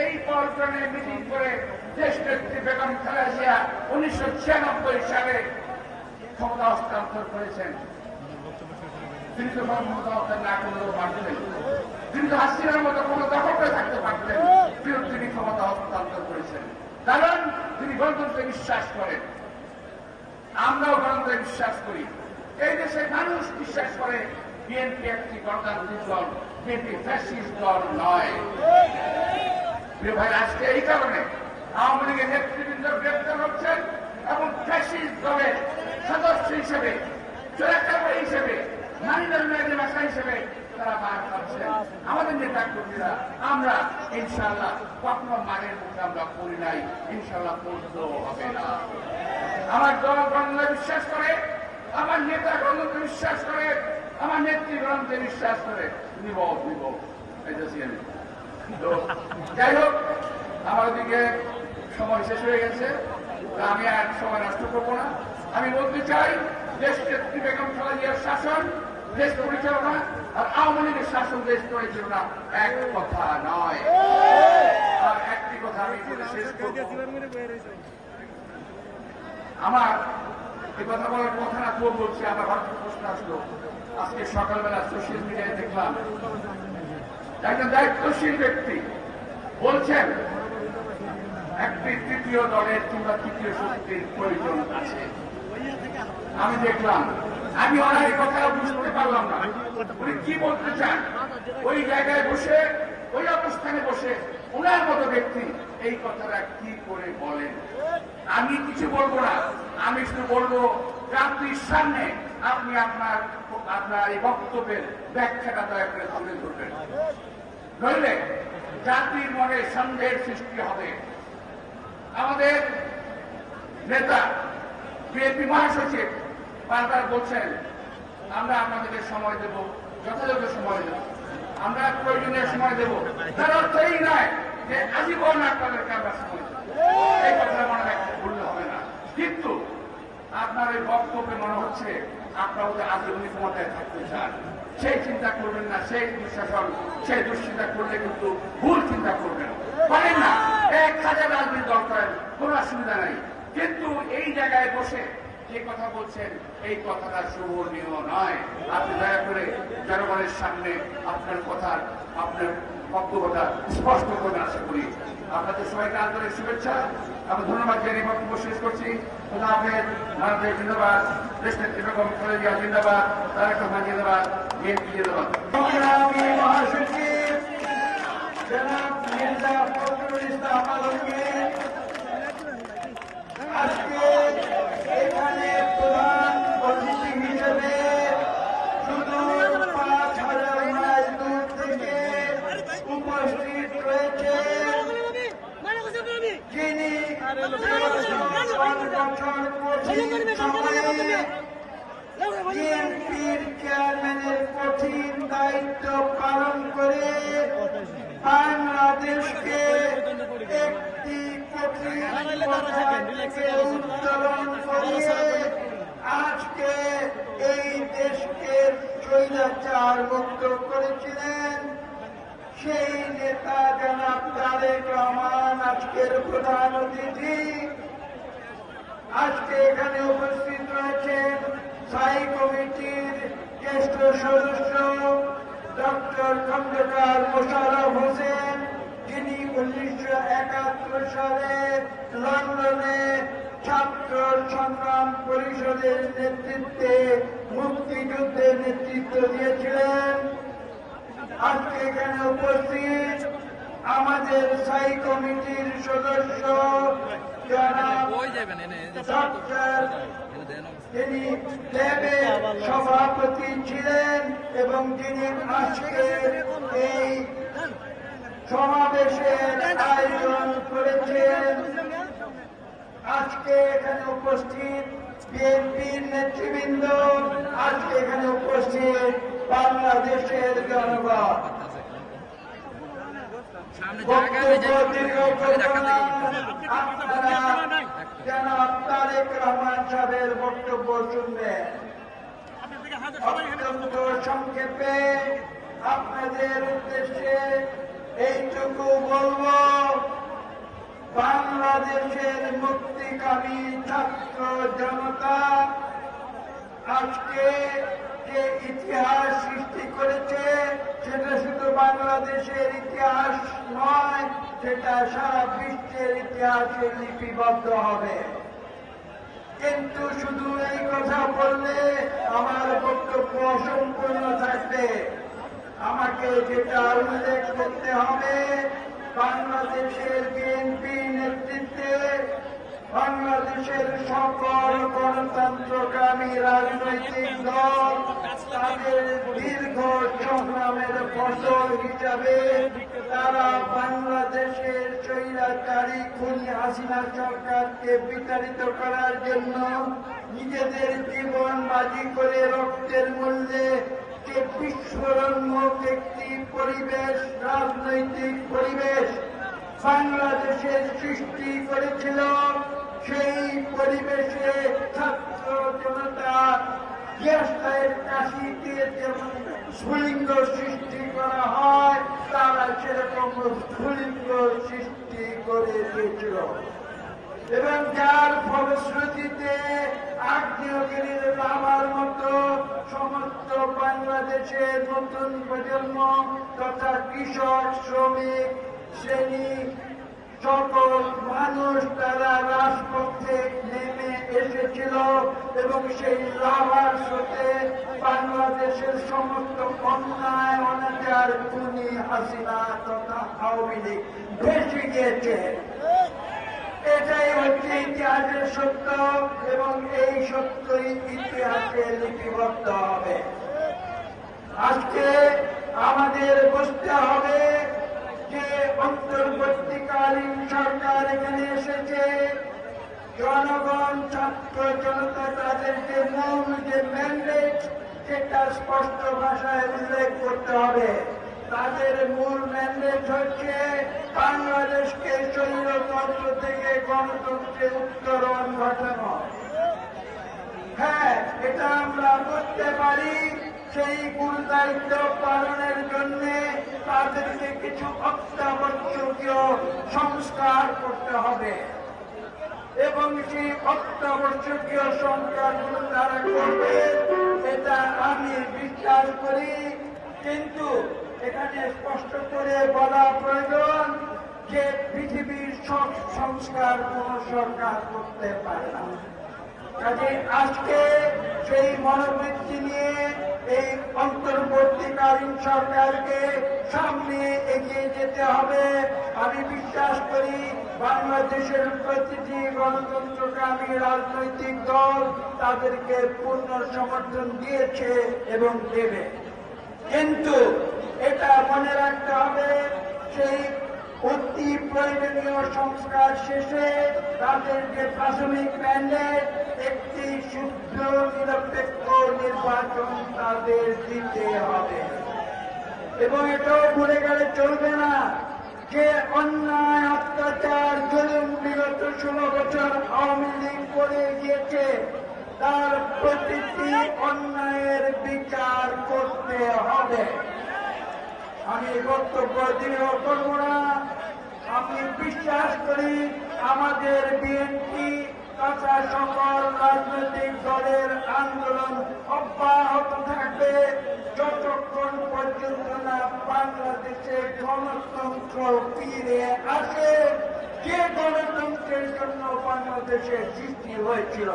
এই পল্টনে মিটিং করে দেশনেত্রী বেগম খালেদা জিয়া 1996 সালে ক্ষমতা হস্তান্তর করেছেন। তিনি তো ক্ষমতা হস্তান্তর না করলেও পারতেন, তিনি তো হাসিনার মতো কোনো দখলে থাকতে পারতেন, তিনি ক্ষমতা হস্তান্তর করেছেন। কারণ তিনি গণতন্ত্রে বিশ্বাস করেন, আমরাও গণতন্ত্রে বিশ্বাস করি। এই দেশের মানুষ বিশ্বাস করে বিএনপি একটি গণতান্ত্রিক দল, বিএনপি ফ্যাসিস্ট দল নয়। প্রিয় ভাই, আজকে এই কারণে আওয়ামী লীগের নেতৃবৃন্দ গ্রেপ্তার হচ্ছেন এবং ফ্যাসিস্ট দলের সদস্য হিসেবে, চোরাকারবারি হিসেবে, নারী ভাষা হিসেবে তারা মার খাচ্ছেন। আমাদের নেতা কর্মীরা আমরা ইনশাআল্লাহ কখনো মানের মুখে আমরা করি নাই, ইনশাআল্লাহ করতেও হবে না। আমার দল গণতন্ত্রে বিশ্বাস করে, আমার নেতা গণতন্ত্রে বিশ্বাস করে, আমার নেত্রী গণতন্ত্রে বিশ্বাস করে। নিব এইটাছি আমি। তো যাই হোক, আমার দিকে সময় শেষ হয়ে গেছে, আমি আর সময় নষ্ট করবো না। আমি বলতে চাই, দেশ নেত্রী বেগম খালেদা জিয়ার শাসন, দেশ পরিচালনা আর আওয়ামী লীগের শাসন, দেশ পরিচালনা এক কথা নয়। আর একটি কথা আমি বলে শেষ করব, আমার এই কথা বলার কথা না তো বলছি, আমার হঠাৎ প্রশ্ন আসলো। আজকে সকালবেলা সোশ্যাল মিডিয়ায় দেখলাম একজন দায়িত্বশীল ব্যক্তি বলছেন একটি তৃতীয় দলের কিংবা তৃতীয় শক্তির প্রয়োজন আছে। আমি দেখলাম, আমি ওনার কথা বুঝতে পারলাম না উনি কি বলতে চান। ওই জায়গায় বসে, ওই অবস্থানে বসে ওনার মতো ব্যক্তি এই কথাটা কি করে বলেন। আমি কিছু বলবো না, আমি শুধু বলবো জাতির সামনে আপনি আপনার এই বক্তব্যের ব্যাখ্যাটা দয়া করে তুলে ধরবেন, নইলে জাতির মনে সন্দেহের সৃষ্টি হবে। আমাদের নেতা বিএনপি মহাসচিব বারবার বলছেন আমরা আপনাদেরকে সময় দেব, যথাযথ সময় দেব, আমরা প্রয়োজনীয় সময় দেব। তার অর্থ এই নয় যে আজীবন আপনাদেরকে আমরা সময় দেব, এই কথা মনে রাখতে ভুললে হবে না। কিন্তু আপনার এই বক্তব্যে মনে হচ্ছে আপনারা ওদের আজীবনী ক্ষমতায় থাকতে চান। সেই চিন্তা করবেন না, সেই দুঃশাসন, সেই দুশ্চিন্তা করলে কিন্তু ভুল চিন্তা করবেন, পারেন না। 1000 রাজনীতি দল করেন, কোনো অসুবিধা নাই। কিন্তু এই জায়গায় বসে যে কথা বলছেন, এই কথাটা শোভনীয় নয়। আপনি দয়া করে জনগণের সামনে আপনার কথার, আপনার বক্তব্যটা স্পষ্ট করে আশা করি। আপনাদের সবাইকে আন্তরিক শুভেচ্ছা, আমি ধন্যবাদ জানিয়ে বক্তব্য শেষ করছি। খোদা হাফেজ, ভারতের জিন্দাবাদ, দেশ নেত্রী বেগম খালেদা জিয়া জিন্দাবাদ, তারেক রহমান জিন্দাবাদ, বিএনপি জিন্দাবাদ। মহাসচিব জনাব মির্জা ফখরুল ইসলাম আলমগীর আজকে এখানে প্রধান অতিথি হিসেবে সুদূর 5000 মাইল দূর থেকে উপস্থিত রয়েছে, যিনি 5 বছর সময়ে বিএনপির চেয়ারম্যানের কঠিন দায়িত্ব পালন করে বাংলাদেশকে একটি কঠিন পর্যায় থেকে উত্তোলন করিয়ে আজকে এই দেশকে স্বৈরাচার মুক্ত করেছিলেন। সেই নেতা জনাব তারেক রহমান আজকের প্রধান অতিথি। আজকে এখানে উপস্থিত রয়েছেন স্থায়ী কমিটির জ্যেষ্ঠ সদস্য ডক্টর খন্দকার মোশাররফ হোসেন, যিনি 1971 সালে লন্ডনে ছাত্র সংগ্রাম পরিষদের নেতৃত্বে মুক্তিযুদ্ধের নেতৃত্ব দিয়েছিলেন। আজকে এখানে উপস্থিত আমাদের স্থায়ী কমিটির সদস্য জনাব ডক্টর, তিনি ল্যাবের সভাপতি ছিলেন এবং যিনি আজকে এই সমাবেশের আয়োজন করেছেন। আজকে এখানে উপস্থিত বিএনপির নেতৃবৃন্দ, আজকে এখানে উপস্থিত বাংলাদেশের জনগণ। আপনারা জনাব তারেক রহমান সাহেবের বক্তব্য শুনবেন। অত্যন্ত সংক্ষেপে আপনাদের উদ্দেশ্যে এইটুকু বলব, বাংলাদেশের মুক্তিকামী ছাত্র জনতা আজকে যে ইতিহাস সৃষ্টি করেছে, সেটা শুধু বাংলাদেশের ইতিহাস নয়, সেটা সারা বিশ্বের ইতিহাসে লিপিবদ্ধ হবে। কিন্তু শুধু এই কথা বললে আমার বক্তব্য অসম্পূর্ণ থাকবে। আমাকে যেটা উল্লেখ করতে হবে, বাংলাদেশের বিএনপি নেতৃত্বে বাংলাদেশের সকল গণতন্ত্রকামী রাজনৈতিক দল তাদের দীর্ঘ সংগ্রামের ফসল হিসাবে তারা বাংলাদেশের স্বৈরাচারী খুনি হাসিনা সরকারকে বিতাড়িত করার জন্য নিজেদের জীবন বাজি করে রক্তের মূল্যে যে বিস্ফোরণমুখ একটি পরিবেশ, রাজনৈতিক পরিবেশ বাংলাদেশের সৃষ্টি করেছিল, সেই পরিবেশে ছাত্র জনতা গ্যাসের কাশি দিয়ে যেমন স্ফুলিঙ্গ সৃষ্টি করা হয়, তারা সেরকম স্ফুলিঙ্গ সৃষ্টি করে দিয়েছিল এবং যার ফলশ্রুতিতে আগ্নেয়গিরির লাভার মতো সমস্ত বাংলাদেশের নতুন প্রজন্ম তথা কৃষক, শ্রমিক শ্রেণী সকল মানুষ তারা রাজপথে নেমে এসেছিল এবং সেই লাভার স্রোতে বাংলাদেশের সমস্ত অন্যায় অনাচার খুনি হাসিনা তথা আওয়ামী লীগ ভেসে গিয়েছে। এটাই হচ্ছে ইতিহাসের সত্য এবং এই সত্যই ইতিহাসে লিপিবদ্ধ হবে। আজকে আমাদের বুঝতে হবে যে অন্তর্বর্তীকালীন সরকার এখানে এসেছে, জনগণ, ছাত্র জনতা তাদের যে মূল যে ম্যান্ডেট সেটা স্পষ্ট ভাষায় উল্লেখ করতে হবে। তাদের মূল ম্যান্ডেট হচ্ছে বাংলাদেশকে স্বৈরতন্ত্র থেকে গণতন্ত্রে উত্তরণ ঘটানো। হ্যাঁ, এটা আমরা করতে পারি। সেই মূল দায়িত্ব পালনের জন্য তাদেরকে কিছু অত্যাবশ্যকীয় সংস্কার করতে হবে এবং সেই অত্যাবশ্যকীয় সংস্কারগুলো তারা করবে এটা আমি বিশ্বাস করি। কিন্তু এখানে স্পষ্ট করে বলা প্রয়োজন যে পৃথিবীর সব সংস্কার কোন সরকার করতে পারে না। কাজে আজকে সেই মনোবৃত্তি নিয়ে এই অন্তর্বর্তীকালীন সরকারকে সামনে এগিয়ে যেতে হবে। আমি বিশ্বাস করি বাংলাদেশের প্রতিটি গণতন্ত্রকামী রাজনৈতিক দল তাদেরকে পূর্ণ সমর্থন দিয়েছে এবং দেবে। কিন্তু এটা মনে রাখতে হবে সেই অতি প্রয়োজনীয় সংস্কার শেষে তাদের যে প্রাথমিক ম্যান্ডেট একটি শুদ্ধ নিরপেক্ষ নির্বাচন তাদের দিতে হবে এবং এটাও ভুলে গেলে চলবে না যে অন্যায়, অত্যাচার, জুলুম বিগত 16 বছর আওয়ামী লীগ করে গিয়েছে, তার প্রতিটি অন্যায়ের বিচার করতে হবে। আমি বক্তব্য দীর্ঘ করব না। আমি বিশ্বাস করি আমাদের বিএনপি তথা সকল রাজনৈতিক দলের আন্দোলন অব্যাহত থাকবে যতক্ষণ পর্যন্ত না বাংলাদেশে গণতন্ত্র ফিরে আসে, যে গণতন্ত্রের জন্য বাংলাদেশে সৃষ্টি হয়েছিল।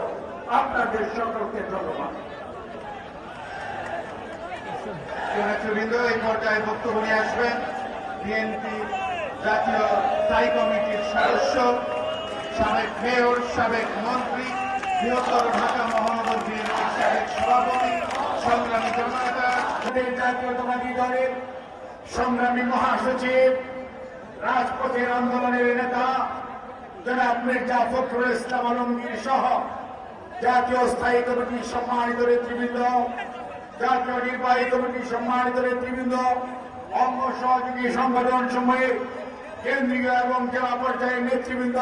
আপনাদের সকলকে ধন্যবাদ। নেতৃবৃন্দ এই পর্যায়ে বক্তব্য নিয়ে আসবেন বিএনপি জাতীয় স্থায়ী কমিটির সদস্য, সাবেক মেয়র, সাবেক মন্ত্রী, বৃহত্তর ঢাকা মহানগর বিএনপির সাবেক সভাপতি, সংগ্রামী জননেতা, জাতীয়তাবাদী দলের সংগ্রামী মহাসচিব, রাজপথের আন্দোলনের নেতা জনাব মির্জা ফখরুল ইসলাম আলমগীর সহ জাতীয় স্থায়ী কমিটির সম্মানিত নেতৃবৃন্দ, জাতীয় নির্বাহী কমিটির সম্মানিত নেতৃবৃন্দ, অঙ্গ সহযোগী সংগঠন সমূহের কেন্দ্রীয় এবং জেলা পর্যায়ের নেতৃবৃন্দ,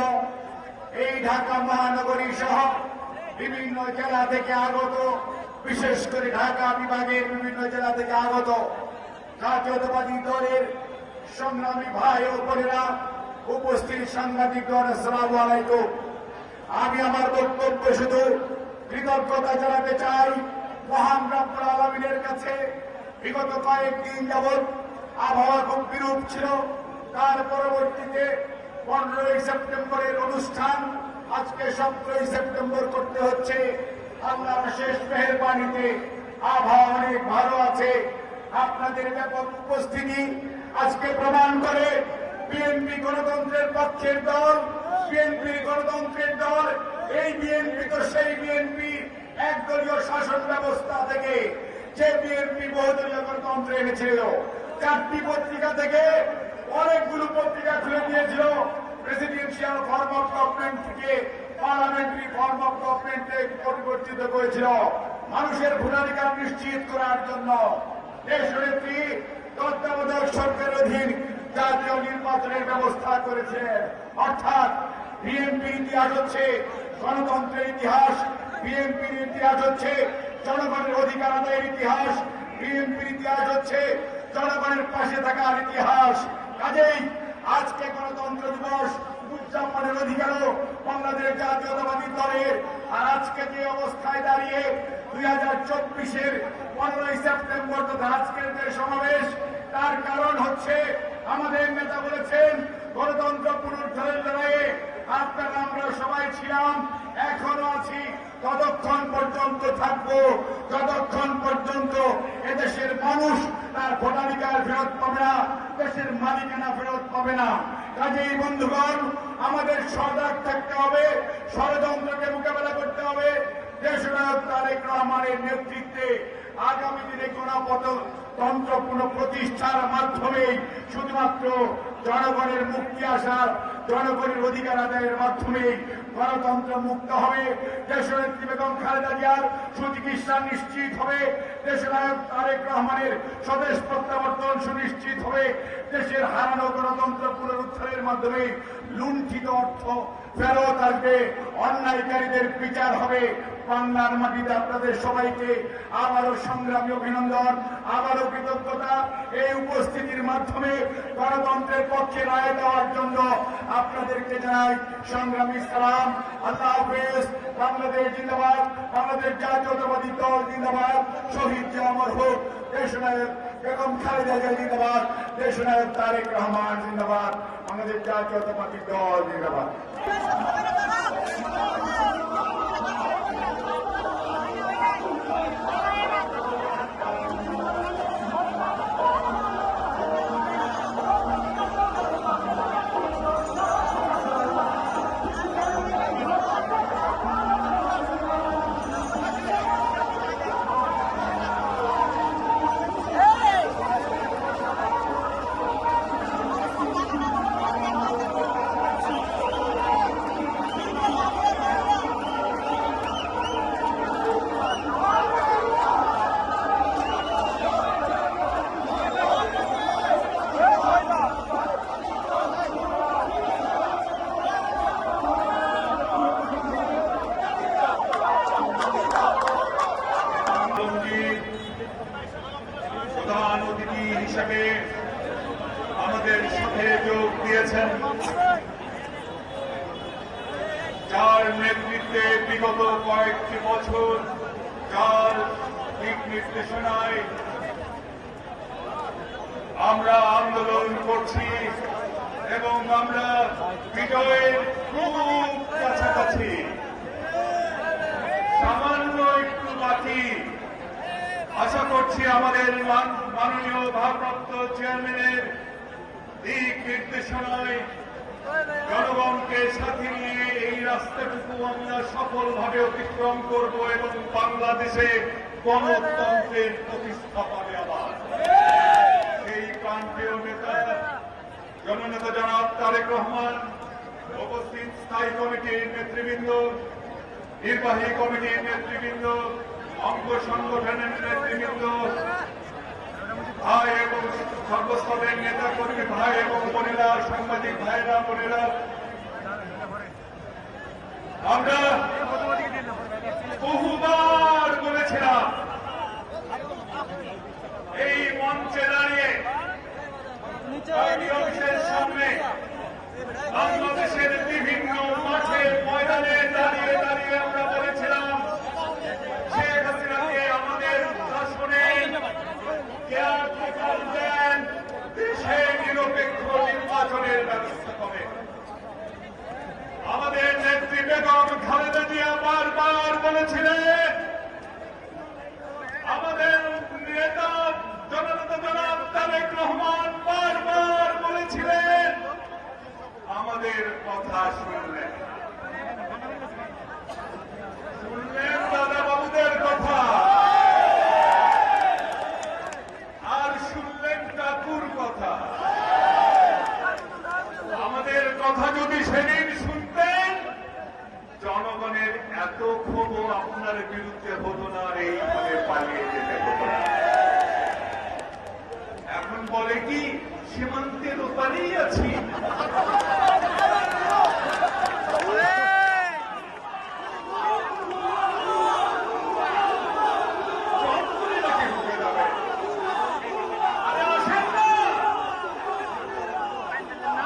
এই ঢাকা মহানগরী সহ বিভিন্ন জেলা থেকে আগত, বিশেষ করে ঢাকা বিভাগের বিভিন্ন জেলা থেকে আগত জাতীয়তাবাদী দলের সংগ্রামী ভাই ও বোনেরা, উপস্থিত সাংবাদিকগণ, আসসালামু আলাইকুম। আমি আমার বক্তব্য শুধু কৃতজ্ঞতা জানাতে চাই মহান রব্বুল আলামিনের কাছে। বিগত কয়েকদিন যাবৎ আবহাওয়া খুব বিরূপ ছিল, তার পরবর্তীতে 15ই সেপ্টেম্বরের অনুষ্ঠান আজকে 17ই সেপ্টেম্বর করতে হচ্ছে। আল্লাহর শেষ মেহেরবানিতে আবহাওয়া অনেক ভালো আছে। আপনাদের ব্যাপক উপস্থিতি আজকে প্রমাণ করে বিএনপি গণতন্ত্রের পক্ষের দল, বিএনপি গণতন্ত্রের দল। এই বিএনপি তো সেই বিএনপি একদলীয় শাসন ব্যবস্থা থেকে যে বিএনপি বহুদলীয় গণতন্ত্র এনেছিল। 4টি পত্রিকা থেকে অনেকগুলো পত্রিকা খুলে দিয়েছিল। প্রেসিডেন্সিয়াল ফর্ম অফ গভর্নমেন্ট থেকে পার্লামেন্টারি ফর্ম অফ গভর্নমেন্টে পরিবর্তিত করেছিল মানুষের ভোটাধিকার নিশ্চিত করার জন্য। দেশনেত্রী তত্ত্বাবধায়ক সরকারের অধীন জাতীয় নির্বাচনের ব্যবস্থা করেছে। অর্থাৎ বিএনপির ইতিহাস হচ্ছে গণতন্ত্রের ইতিহাস, বিএনপির ইতিহাস হচ্ছে জনগণের অধিকার আদায়ের ইতিহাস, বিএনপির ইতিহাস হচ্ছে জনগণের পাশে থাকার ইতিহাস। কাজেই আজকে গণতন্ত্র দিবস উদযাপনের অধিকারও বাংলাদেশ জাতীয়তাবাদী দলের। আর আজকে যে অবস্থায় দাঁড়িয়ে 2024-এর 15ই সেপ্টেম্বর তথা আজকের যে সমাবেশ, তার কারণ হচ্ছে আমাদের নেতা বলেছেন গণতন্ত্র পুনরুদ্ধারের লড়াইয়ে আপনারা আমরা সবাই ছিলাম, এখনো আছি, ততক্ষণ পর্যন্ত থাকবো যতক্ষণ পর্যন্ত এদেশের মানুষ তার ভোটাধিকার ফেরত পাবে না, দেশের মালিকানা ফেরত পাবে না। কাজেই বন্ধুগণ, আমাদের সজাগ থাকতে হবে, ষড়যন্ত্রকে মোকাবেলা করতে হবে। দেশনায়ক তারেক রহমানের নেতৃত্বে আগামী দিনে গণতন্ত্র পুনঃপ্রতিষ্ঠার মাধ্যমে শুধুমাত্র জনগণের মুক্তি আসার, জনগণের অধিকার আদায়ের মাধ্যমে গণতন্ত্র মুক্ত হবে। দেশনেত্রী বেগম খালেদা জিয়ার সুচিকিৎসা নিশ্চিত হবে। দেশনায়ক তারেক রহমানের স্বদেশ প্রত্যাবর্তন সুনিশ্চিত হবে। দেশের হারানো গণতন্ত্র পুনরুদ্ধারের মাধ্যমে লুণ্ঠিত অর্থ ফেরত আসবে, অন্যায়কারীদের বিচার হবে। বাংলার মাটিতে আপনাদের সবাইকে আবারও সংগ্রামী অভিনন্দন, আবারও কৃতজ্ঞতা। এই উপস্থিতির মাধ্যমে গণতন্ত্রের পক্ষে রায় দেওয়ার জন্য আপনাদেরকে জানাই সংগ্রামী সালাম। আল্লাহ হাফেজ। বাংলাদেশ জিন্দাবাদ, বাংলাদেশ জাতীয়তাবাদী দল জিন্দাবাদ, শহীদ যে অমর হোক, দেশনায়ক বেগম খালেদা জিয়া জিন্দাবাদ, দেশনায়ক তারেক রহমান জিন্দাবাদ, বাংলাদেশ জাতীয়তাবাদী দল জিন্দাবাদ। প্রধান অতিথি হিসেবে আমাদের সাথে যোগ দিয়েছেন, যার নেতৃত্বে বিগত কয়েকটি বছর, যার দিক নির্দেশনায় আমরা আন্দোলন করছি এবং আমরা বিজয়ের খুব কাছাকাছি, সামান্য একটু বাকি। আশা করছি আমাদের মাননীয় ভারপ্রাপ্ত চেয়ারম্যানের দিক নির্দেশনায় জনগণকে সাথে নিয়ে এই রাস্তাটুকু আমরা সফলভাবে অতিক্রম করব এবং বাংলাদেশে গণতন্ত্রের প্রতিষ্ঠা পাবে আবার। সেই প্রান্তীয় নেতা জননেতা জনাব তারেক রহমান, উপস্থিত স্থায়ী কমিটির নেতৃবৃন্দ, নির্বাহী কমিটির নেতৃবৃন্দ, অঙ্গ সংগঠনের নেতৃবৃন্দ, ভাই এবং সর্বস্তরের নেতা কর্মী ভাই এবং বোনেরা, সাংবাদিক ভাইরা বোনেরা, আমরা বহুবার বলেছিলাম এই মঞ্চে দাঁড়িয়ে অফিসের সামনে, বাংলাদেশের বিভিন্ন মাঠে ময়দানে দাঁড়িয়ে দাঁড়িয়ে আমরা বলেছিলাম শেখ হাসিনাকে আমাদের শাসনে কেয়ারটেকার দেন, দেশে নিরপেক্ষ নির্বাচনের ব্যবস্থা করে। আমাদের নেত্রী বেগম খালেদা জিয়া বারবার বলেছিলেন, আমাদের নেতা জননেতা জনাব তারেক রহমান বারবার বলেছিলেন, আমাদের কথা শুনলেন। করতে হতো না, আর এইভাবে পালিয়ে যেতে হতো না। এখন বলে কি সীমান্তের ওপারেই আছি।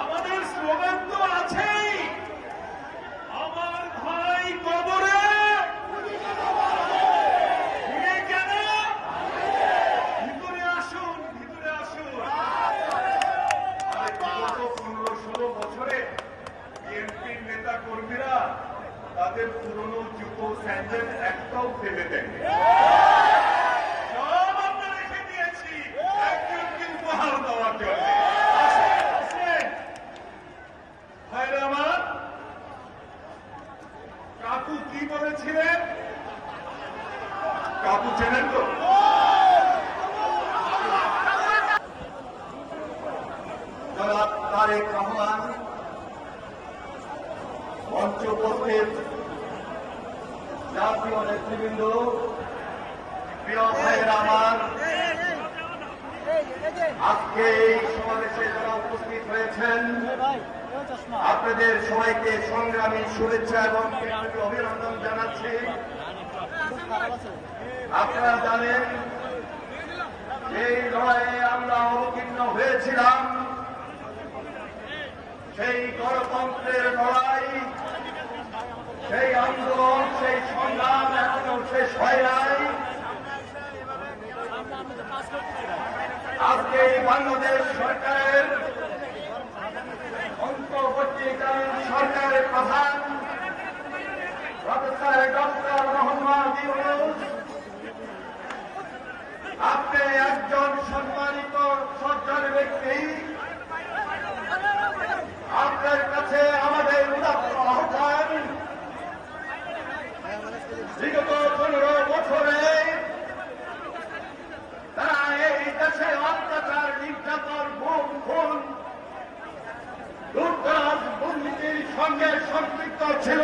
আমাদের স্লোগান তো আছেই, আমার ভাই কবরে ফিরে কেন, ভিতরে আসুন, ভিতরে আসুন। আর গত 15-16 বছরে বিএনপির নেতা কর্মীরা তাদের পুরনো জুতো স্যান্ডেল একটাও ফেলে দেননি, সব আমরা রেখে দিয়েছি একজনকে উপহার দেওয়ার জন্য। ভাইরা আমার, কাকু কি বলেছিলেন? কাকু চেনেন তো? জনাব তারেক রহমান, মঞ্চ উপস্থিত জাতীয় নেতৃবৃন্দ, প্রিয় ভাইয়েরা আমার, আজকে এই সমাবেশে যারা উপস্থিত হয়েছেন আপনাদের সবাইকে সংগ্রামী শুভেচ্ছা এবং অভিনন্দন জানাচ্ছি। আপনারা জানেন এই লড়াইয়ে আমরা অবতীর্ণ হয়েছিলাম, সেই গণতন্ত্রের লড়াই, সেই আন্দোলন, সেই সংগ্রাম এখনো শেষ হয় নাই। আজকে এই বাংলাদেশ সরকারের অন্তর্বর্তীকালীন সরকারের প্রধান প্রফেসর ডক্টর মোহাম্মদ ইউনূস, আপনি একজন সম্মানিত সজ্জন ব্যক্তি। আপনার কাছে আমাদের উদাত্ত আহ্বান, বিগত 15 বছরে তারা এই দেশে অত্যাচার, নির্যাতন, গুম, খুন, লুটতরাজ, দুর্নীতির সঙ্গে সম্পৃক্ত ছিল।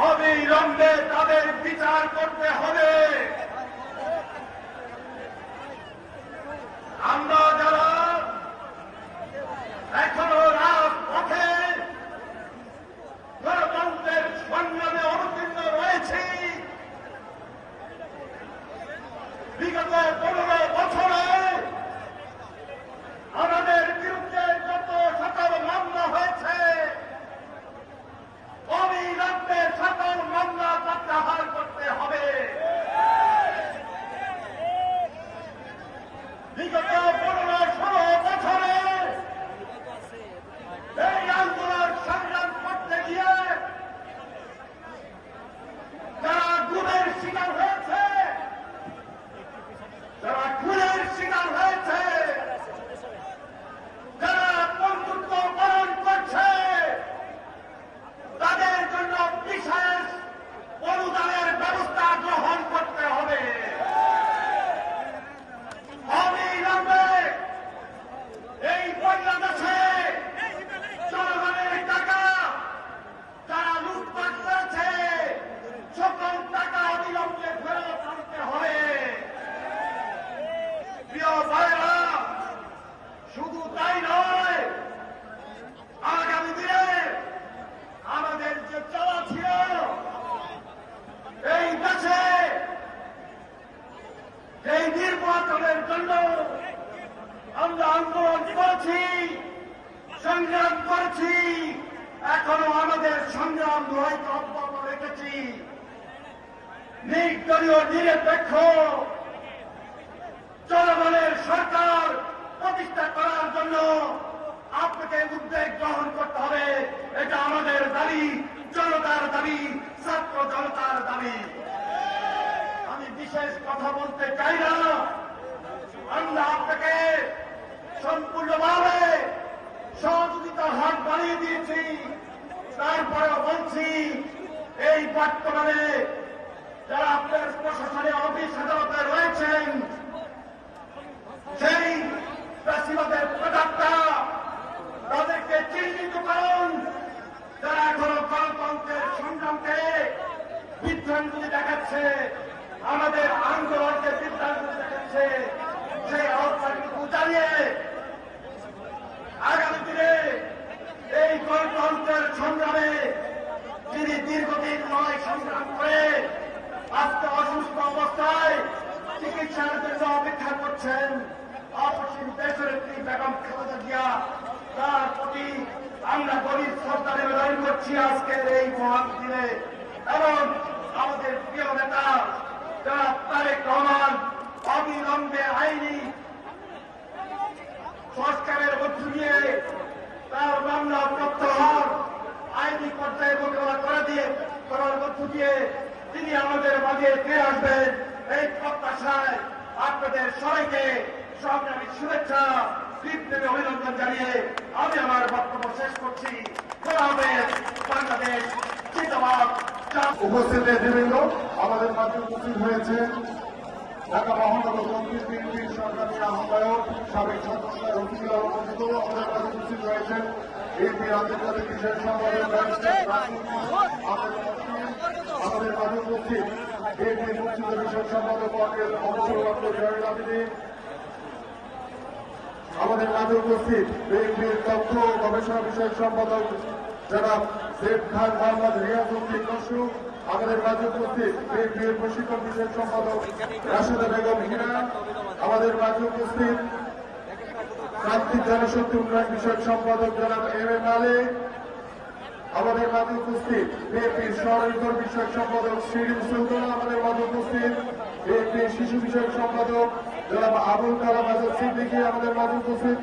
অবিলম্বে তাদের বিচার করতে হবে। আমরা যারা এখনো রাজপথে গণতন্ত্রের সংগ্রামে অবতীর্ণ রয়েছি, বিগত 15 বছরে আমাদের বিরুদ্ধে যত সকল মামলা হয়েছে, অবিলম্বে সকল মামলা প্রত্যাহার করতে হবে। বিগত 15-16 বছরে এই আন্দোলন সংগ্রাম করতে গিয়ে যারা গুমের শিকার হয়েছে, যারা খুনের শিকার হয়েছে, যারা বন্ধুত্ব পালন করছে, তাদের জন্য বিশেষ অনুদানের ব্যবস্থা গ্রহণ করতে হবে। অবিলম্বে এই বাংলাদেশে জনগণের টাকা যারা লুটপাট করেছে, সকল টাকা অবিলম্বে ফেরত আনতে হবে। প্রিয় ভাইরা, শুধু তাই নয়, আগামী দিনে আমাদের যে চাওয়া ছিল এই দেশে এই নির্বাচনের জন্য আমরা আন্দোলন করেছি, সংগ্রাম করেছি, এখনো আমাদের সংগ্রাম লড়াইকে অব্যাহত রেখেছি। নির্দলীয় নিরপেক্ষ জনগণের সরকার প্রতিষ্ঠা করার জন্য আপনাকে উদ্যোগ গ্রহণ করতে হবে। এটা আমাদের দাবি, জনতার দাবি, ছাত্র জনতার দাবি। আমি বিশেষ কথা বলতে চাই না, আমরা আপনাকে সম্পূর্ণভাবে সহযোগিতার হাত বাড়িয়ে দিয়েছি। তারপরেও বলছি, এই বর্তমানে যারা আপনার প্রশাসনে অফিস আদালতে রয়েছেন, সেই ফ্যাসিবাদের প্রদাতা তাদেরকে চিহ্নিত করুন, যারা এখনো গণতন্ত্রের সংগ্রাম গণতন্ত্রে বিভ্রান্তি দেখাচ্ছে, আমাদের আন্দোলনকে বিভ্রান্তি দেখাচ্ছে, সেই অবস্থাটুকু জানিয়ে আগামী দিনে এই গণতন্ত্রের সংগ্রামে যিনি দীর্ঘদিন নয় সংগ্রাম করে আজকে অসুস্থ অবস্থায় চিকিৎসার জন্য অপেক্ষা করছেন অপসীম দেশনেত্রী বেগম খালেদা জিয়া, তার প্রতি আমরা গভীর শ্রদ্ধা নিবেদন করছি আজকের এই মহান দিনে। এবং আমাদের প্রিয় নেতা যারা তারেক রহমান অবিলম্বে আইনি সংস্কারের মধ্য দিয়ে তার মামলা প্রত্যাহার আইনি পর্যায়ে মোকাবেলা করার মধ্য দিয়ে তিনি আমাদের মাঝে ফিরে আসবেন, এই প্রত্যাশায় আপনাদের সবাইকে সংগ্রামী শুভেচ্ছা বিপ্লবী অভিনন্দন জানিয়ে আমি আমার বক্তব্য শেষ করছি। খোলা হবে বাংলাদেশ জিন্দাবাদ। উপস্থিত নেতৃবৃন্দ, আমাদের মাঝে উপস্থিত হয়েছে ঢাকা মহানগর দক্ষিণ বিএনপির সরকারি আহ্বায়ক সাবেক সদস্য রফিকুল আলম মঞ্জু, আমাদের মাঝে উপস্থিত হয়েছেন বিএনপির আন্তর্জাতিক বিষয়ের সম্পাদক আমাদের মাঝে উপস্থিত বিএনপির মুক্তিযুদ্ধ বিষয়ক সম্পাদক অবসরপ্রাপ্ত জয়নুল আবেদীন, আমাদের মাঝে উপস্থিত বিএনপির তথ্য গবেষণা বিষয়ক সম্পাদক জনাব জেদ খান মোহাম্মদ রিয়াজউদ্দিন নসু, আমাদের মাঝে উপস্থিত বিএনপির প্রশিক্ষণ বিষয়ক সম্পাদক রাশেদা বেগম হিনা, আমাদের মাঝে উপস্থিত প্রান্তিক জনশক্তি উন্নয়ন বিষয়ক সম্পাদক জনাব এম এ মালিক, আমাদের মাঝে উপস্থিত বিএনপির সরকার বিষয়ক সম্পাদক শিরিন সুলতানা, আমাদের মাঝে উপস্থিত বিএনপির শিশু বিষয়ক সম্পাদক জনাব আবুল কালাম আজাদ সিদ্দিকী, আমাদের মাঝে উপস্থিত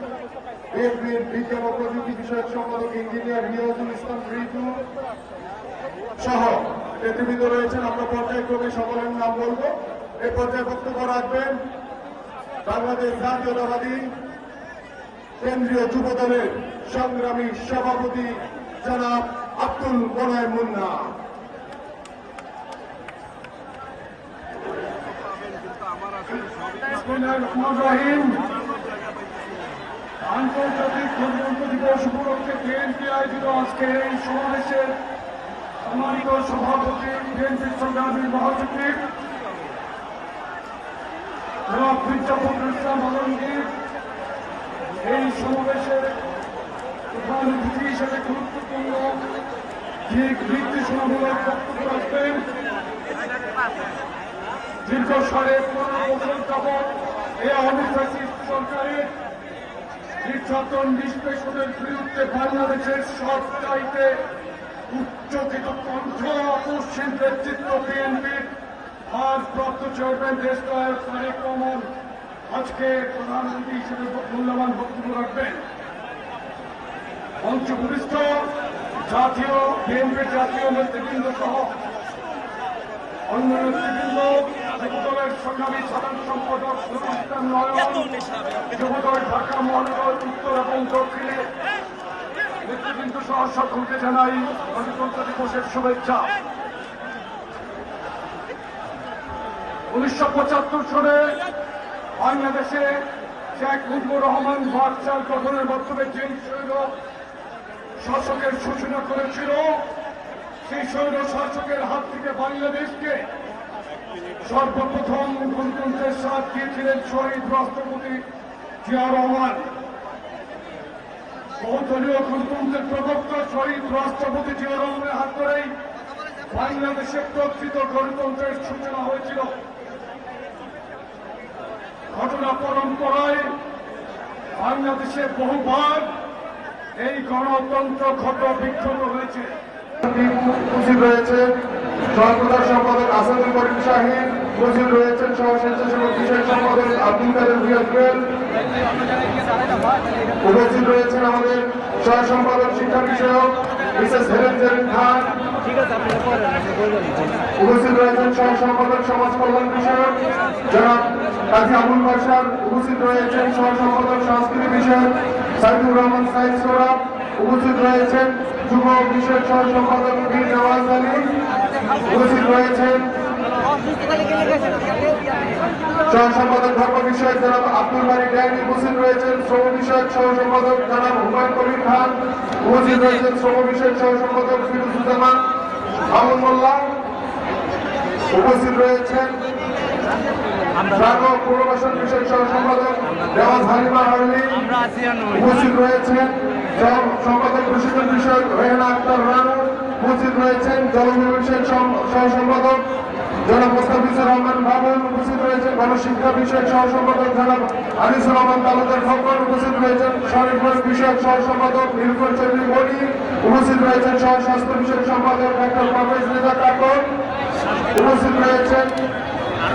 বিএনপির বিজ্ঞান ও প্রযুক্তি বিষয়ক সম্পাদক ইঞ্জিনিয়ার রিয়াজুল ইসলাম ঋতু সহ নেতৃবৃন্দ রয়েছেন। আমরা পর্যায়ক্রমে সকলের নাম বলবো। এই পর্যায়ে বক্তব্য রাখবেন বাংলাদেশ জাতীয়তাবাদী কেন্দ্রীয় যুব দলের সংগ্রামী সভাপতি জনাব আব্দুল মোনায়েম মুন্না। আন্তর্জাতিক গণতন্ত্র দিবস উপলক্ষে বিএনপি আয়োজিত আজকের এই সমাবেশের সম্মানিত সভাপতি বিএনপির সংগ্রামী মহাসচিব জনাব মির্জাফখরুল ইসলাম আলমগীর, এই সমাবেশের প্রধান অতিথি হিসেবে গুরুত্বপূর্ণ দিক নির্দেশনামূলক বক্তব্য রাখবেন। দীর্ঘ 15.5 বছর যাবৎ এই আওয়ামী সরকারের নির্যাতন নিষ্পেষণের বিরুদ্ধে বাংলাদেশের সবচাইতে উচ্চকিত কণ্ঠ অপসীম নেতৃত্ব বিএনপির ভারপ্রাপ্ত চেয়ারম্যান দেশ নায়ক তারেক রহমান আজকে প্রধান অতিথি হিসেবে মূল্যবান বক্তব্য রাখবেন। মঞ্চভূমিষ্ঠ জাতীয় বিএনপির জাতীয় নেতৃবৃন্দ সহ অন্য নেতৃবৃন্দ, যুবদলের সংগ্রামী সাধারণ সম্পাদক নুরুল ইসলাম নয়ন, যুবদল ঢাকা মহানগর উত্তর এবং দক্ষিণে নেতৃবৃন্দ সহ সকলকে জানাই গণতন্ত্র দিবসের শুভেচ্ছা। 1975 সালে বাংলাদেশে শেখ মুজিবুর রহমান বাকশাল গঠনের মাধ্যমে যে স্বৈর শাসকের সূচনা করেছিল, সেই স্বৈর শাসকের হাত থেকে বাংলাদেশকে সর্বপ্রথম গণতন্ত্রের স্বাদ দিয়েছিলেন শহীদ রাষ্ট্রপতি জিয়া রহমান। বহুদলীয় গণতন্ত্রের প্রবক্তা শহীদ রাষ্ট্রপতি জিয়া রহমানের হাত ধরেই বাংলাদেশে প্রকৃত গণতন্ত্রের সূচনা হয়েছিল। ঘটনা পরম্পরায় বাংলাদেশে বহুবার এই গণতন্ত্র ক্ষত বিক্ষত হয়েছে। উপস্থিত রয়েছেন সহপ্রধান সম্পাদক আসাদুল করিম শাহীন, উপস্থিত রয়েছেন সহ স্বেচ্ছাসেবক বিষয়ক সম্পাদক আব্দুল কাদের রিয়াজুল, উপস্থিত রয়েছেন আমাদের সহ সম্পাদক শিক্ষা বিষয়ক মিসেস হেলেন জেরিন খান, উপস্থিত রয়েছেন সহ সম্পাদক সমাজ কল্যাণ বিষয়ক জনাব কাজী আবুল বাশার, উপস্থিত রয়েছেন সহ সম্পাদক সংস্কৃতি বিষয়ক সাইদুর রহমান সাইদ সোহরাব, উপস্থিত রয়েছেন যুব বিষয়ক সহ সম্পাদক বীর নওয়াজ আলী, উপস্থিত রয়েছেন সহ সম্পাদক ধর্ম বিষয়ক জনাব আব্দুল বারী ডাইনি, উপস্থিত রয়েছেন শ্রম বিষয়ক সহ সম্পাদক জনাব হুমায়ুন কবির খান, উপস্থিত রয়েছেন শ্রম বিষয়ক সহ সম্পাদক ফিরোজুজ্জামান, মামুন মোল্লা উপস্থিত রয়েছেন জাগো পুনর্বাসন বিষয়ক সহ সম্পাদক দেওয়াজ হালিমা হারলি উপস্থিত রয়েছেন সম্পাদক প্রশিক্ষণ বিষয়ক রেহানা আক্তার রানু উপস্থিত রয়েছেন জলবায়ু বিষয়ক সহ সম্পাদক জনাব মোস্তাফিজুর রহমান বাবুল উপস্থিত রয়েছেন গণশিক্ষা বিষয়ক সহ সম্পাদক জনাব আনিসুর রহমান তালুকদার খোকন উপস্থিত রয়েছেন স্বনির্ভর বিষয়ক সহ সম্পাদক নীলকর চৌধুরী মণি উপস্থিত রয়েছেন সহ স্বাস্থ্য বিষয়ক সম্পাদক ডাক্তার পারভেজ রেজা কাকন উপস্থিত রয়েছেন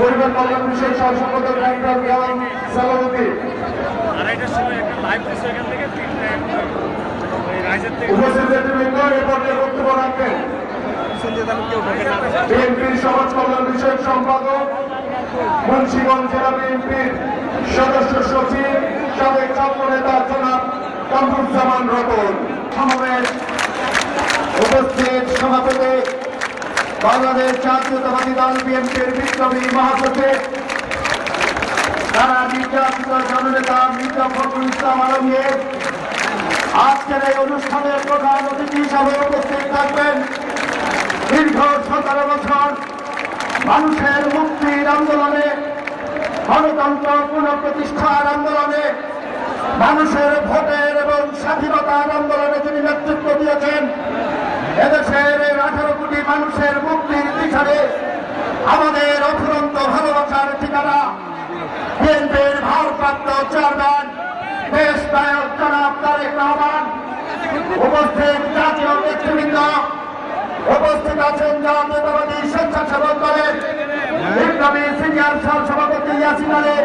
পরিবার কল্যাণ বিষয়ক সহ সম্পাদক ডাক্তার রিয়ান সালাউদ্দিন উপস্থিত নেতৃবৃন্দ এ পর্যায়ে বক্তব্য রাখবেন বিএনপির সমাজ কল্যাণ বিষয়ক সম্পাদক মুন্সিগঞ্জ জেলা বিএনপির সদস্য সচিব সাবেক ছাত্র নেতা জনাব কামরুজ্জামান রতন সমাবেশ উপস্থিত সভাপতি বাংলাদেশ জাতীয়তাবাদী দল বিএনপির বিপ্লবী মহাসচিব তারা নির্যাতিত জননেতা মির্জা ফখরুল ইসলাম আলমগীর আজকের এই অনুষ্ঠানের প্রধান অতিথি হিসাবে উপস্থিত থাকবেন। দীর্ঘ 17 বছর মানুষের মুক্তির আন্দোলনে, গণতন্ত্র পুনঃপ্রতিষ্ঠার আন্দোলনে, মানুষের ভোটের এবং স্বাধীনতার আন্দোলনে যিনি নেতৃত্ব দিয়েছেন, এদেশের 18 কোটি মানুষের মুক্তির পিছনে আমাদের অফুরন্ত ভালোবাসার ঠিকানা বিএনপির ভারপ্রাপ্ত চেয়ারম্যান দেশ নায়ক জনাব তারেক রহমান, উপস্থিত জাতীয় নেতৃবৃন্দ, উপস্থিত আছেন জাতীয়তাবাদী স্বেচ্ছাসেবক দলের বিপ্লবী সিনিয়র সহসভাপতি ইয়াসিন আলী,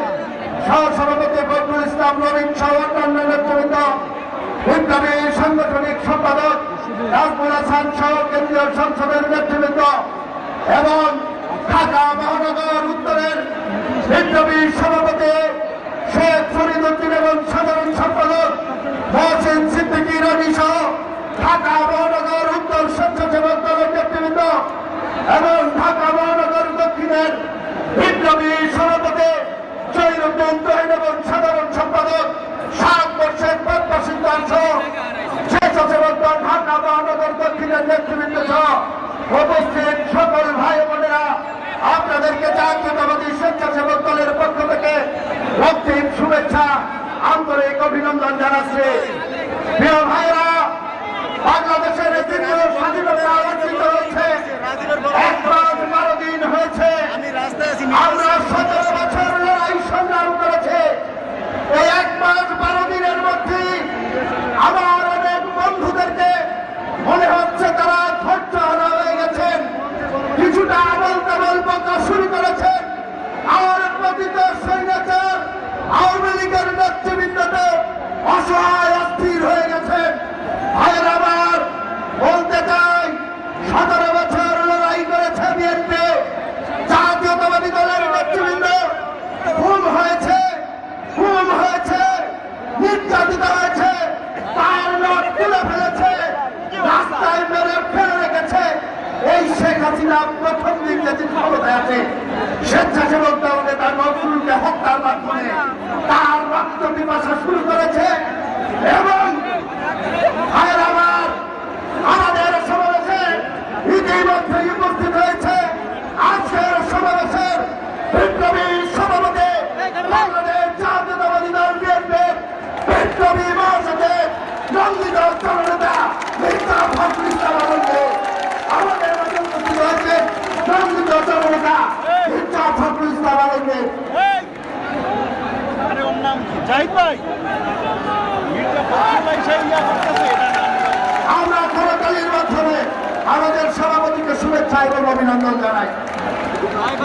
সহসভাপতি ফখরুল ইসলাম নবীন সহ অন্যান্য নেতৃবৃন্দ, বিপ্লবী সাংগঠনিক সম্পাদক নাজমুল হাসান সহ কেন্দ্রীয় সংসদের নেতৃবৃন্দ এবং ঢাকা মহানগর উত্তরের বিপ্লবী সভাপতি শেখ ফরিদুদ্দিন এবং সাধারণ সম্পাদক মহসিন সিদ্দিকী রনি সহ ঢাকা মহানগর উত্তর স্বেচ্ছাসেবক দলের নেতৃবৃন্দ এবং ঢাকা মহানগর দক্ষিণের বিপ্লবী সভাপতি জহিরুদ্দিন তহিন এবং সাধারণ সম্পাদক সাত বর্ষের পদ্মসিদ্ধার সহ স্বেচ্ছাসেবক দল ঢাকা মহানগর দক্ষিণের নেতৃবৃন্দ সহ উপস্থিত সকল ভাই বোনেরা, আপনাদেরকে জাতীয়তাবাদী স্বেচ্ছাসেবক দলের পক্ষ থেকে রক্তিম শুভেচ্ছা, আন্তরিক অভিনন্দন জানাচ্ছি। প্রিয় ভাইরা, বাংলাদেশের তৃতীয় স্বাধীনতা অর্জিত হয়েছে 1 মাস 12 দিন হয়েছে। আমরা 17 বছর লড়াই সংগ্রাম করেছি। এই 1 মাস 12 দিনের মধ্যে আমার অনেক বন্ধুদেরকে মনে হচ্ছে তারা ধৈর্য হারা হয়ে গেছেন, কিছুটা আবল তাবল বকা শুরু করেছেন। আর প্রকৃত সৈন্যদের আওয়ামী লীগের নেতৃবৃন্দতে অসহায় অস্থির হয়ে গেছেন। ভাইয়ের আমার বলতে চাই, 17 বছর লড়াই করেছে বিএনপি, জাতীয়তাবাদী দলের নেতৃবৃন্দ খুন হয়েছে, নির্যাতিত হয়েছে, তার নোট তুলে ফেলেছে, রাস্তায় মেরে ফেলে রেখেছে। এই শেখ হাসিনা প্রথম দিন যেদিন ক্ষমতায় আছে, স্বেচ্ছাসেবক দল নেতা নজরুলকে হত্যার মাধ্যমে তার রক্ত পিপাসা শুরু করেছে। এবং ভাইয়ের আমার, আমাদের সমাবেশে ইতিমধ্যে উপস্থিত হয়েছে আজকের সমাবেশের বিপ্লবী সভাপতি বাংলাদেশ জাতীয়তাবাদী দল বিএনপির বিপ্লবী মহাসচিব নন্দিত জননেতা মির্জা ফখরুল ইসলাম আলমগীর। আমাদের মাঝে উপস্থিত হয়েছে নন্দিত জননেতা মির্জা ফখরুল ইসলাম আলমগীর। আমরা করতালির মাধ্যমে আমাদের সভাপতিকে শুভেচ্ছা এবং অভিনন্দন জানাই।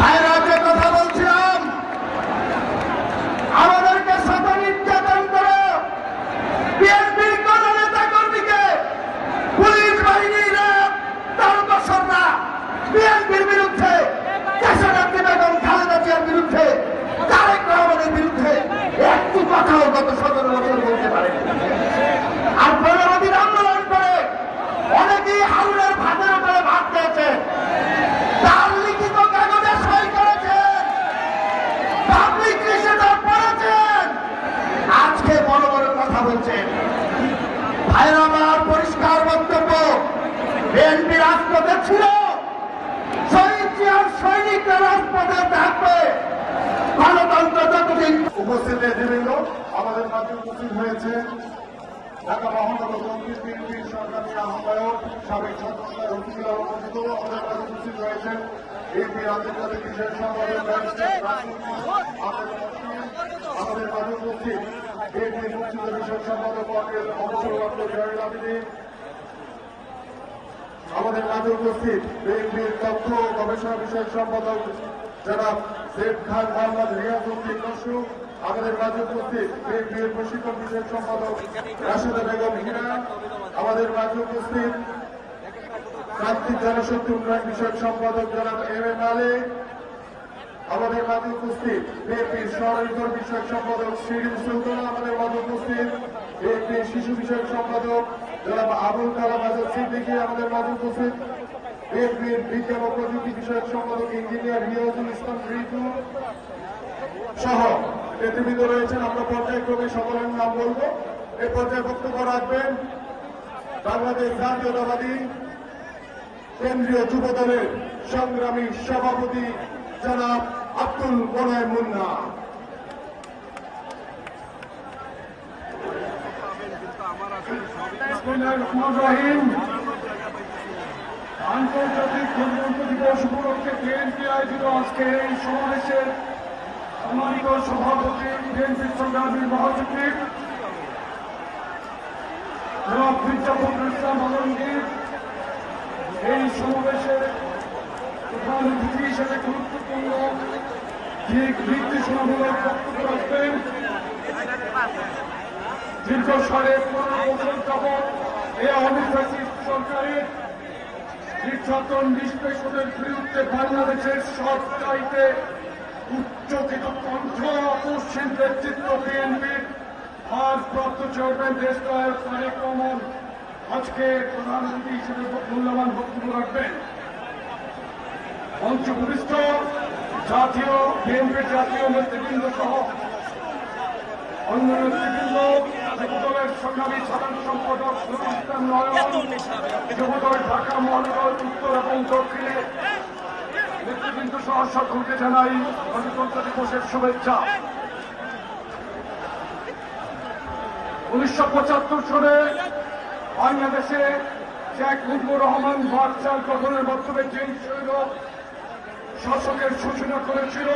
ভাইরা, যে কথা বলছিলাম, আমাদেরকে শত নির্যাতন করে বিএনপির কোন নেতা কর্মীকে পুলিশ বাহিনীর তারকসররা বিএনপির বিরুদ্ধে, দেশনেত্রী বেগম খালেদা জিয়ার বিরুদ্ধে, তারেক রহমানের বিরুদ্ধে একটি কথাও গত 17 বছর বলতে পারে। আর 15 দিন আন্দোলন করে অনেকেই হারুনের ভাতের উপরে ভাত খেয়েছে, তার লিখিত কাগজে সই করেছেন, পাবলিক লিস্টে পড়েছেন, আজকে বড় বড় কথা বলছেন। ভাইরা আমার, পরিষ্কার বক্তব্য, বিএনপি রাজপথে ছিল, শ্রমিকরা রাজপথে থাকবে। গণতন্ত্র যতদিন উপস্থিত নেতৃবৃন্দ, আমাদের মাঝে উপস্থিত হয়েছে ঢাকা মহানগর দক্ষিণ বিএনপির সরকারি আহ্বায়ক সাবেক ছাত্রনেতা রফিকুল আলম মজিদ। আমাদের মাঝে উপস্থিত হয়েছেন বিএনপির আন্তর্জাতিক বিষয়ক সম্পাদক ব্যারিস্টার রাসেল আমাদের মাঝে উপস্থিত বিএনপির মুক্তিযুদ্ধ বিষয়ক সম্পাদক কর্নেল অবসরপ্রাপ্ত জয়নুল আবেদীন। আমাদের মাঝে উপস্থিত বিএনপির তথ্য ও গবেষণা বিষয়ক সম্পাদক জনাব জেড খান মোহাম্মদ রিয়াজউদ্দিন নসু। আমাদের মাঝে উপস্থিত বিএনপির প্রশিক্ষণ বিষয়ক সম্পাদক রাশেদা বেগম হিনা। আমাদের মাঝে উপস্থিত প্রান্তিক জনশক্তি উন্নয়ন বিষয়ক সম্পাদক জনাব এম এ মালিক। আমাদের মাঝে উপস্থিত বিএনপির স্বনির্ভর বিষয়ক সম্পাদক শিরিন সুলতান। আমাদের মাঝে উপস্থিত বিএনপির শিশু বিষয়ক সম্পাদক জনাব আবুল কালাম আজাদ সিদ্দিকী। আমাদের মাঝে উপস্থিত বিএনপির বিজ্ঞান ও প্রযুক্তি বিষয়ক সম্পাদক ইঞ্জিনিয়ার রিয়াজুল ইসলাম রিতু সহ নেতৃবৃন্দ রয়েছেন। আমরা পর্যায়ক্রমে সকলের নাম বলবো। এ পর্যায়ে বক্তব্য রাখবেন বাংলাদেশ জাতীয়তাবাদী কেন্দ্রীয় যুব দলের সংগ্রামী সভাপতি জনাব আব্দুল মোনায়েম মুন্না। আন্তর্জাতিক গণতন্ত্র দিবস উপলক্ষে বিএনপি আয়োজিত আজকে এই সমাবেশের সম্মানিত সভাপতি বিএনপির সংগ্রামী মহাসচিব জনাব মির্জা ফখরুল ইসলাম আলমগীর, এই সমাবেশের প্রধান অতিথি হিসেবে গুরুত্বপূর্ণ দিক নির্দেশনামূলক বক্তব্য রাখবেন। দীর্ঘ 15.5 বছর যাবৎ এই আওয়ামী ফ্যাসিস্ট সরকারের নির্যাতন নিষ্পেষণের বিরুদ্ধে বাংলাদেশের সবচাইতে উচ্চকিত কণ্ঠ পশ্চিম নেতৃত্ব বিএনপির ভারপ্রাপ্ত চেয়ারম্যান দেশ নায়ক তারেক রহমান আজকে প্রধানমন্ত্রী হিসেবে মূল্যবান বক্তব্য রাখবেন। মঞ্চভূমিষ্ঠ জাতীয় বিএনপির জাতীয় নেতৃবৃন্দ সহ অন্য নেতৃবৃন্দ, যুবদলের সংগ্রামী সাধারণ সম্পাদক নুরুল ইসলাম নয়ন, যুবদল ঢাকা মহানগর উত্তর এবং দক্ষিণে নেতৃবৃন্দ সহ সকলকে জানাই গণতন্ত্র দিবসের শুভেচ্ছা। 1975 সালে বাংলাদেশে শেখ মুজিবুর রহমান বাদশাহ গঠনের মাধ্যমে যে স্বৈর শাসকের সূচনা করেছিল,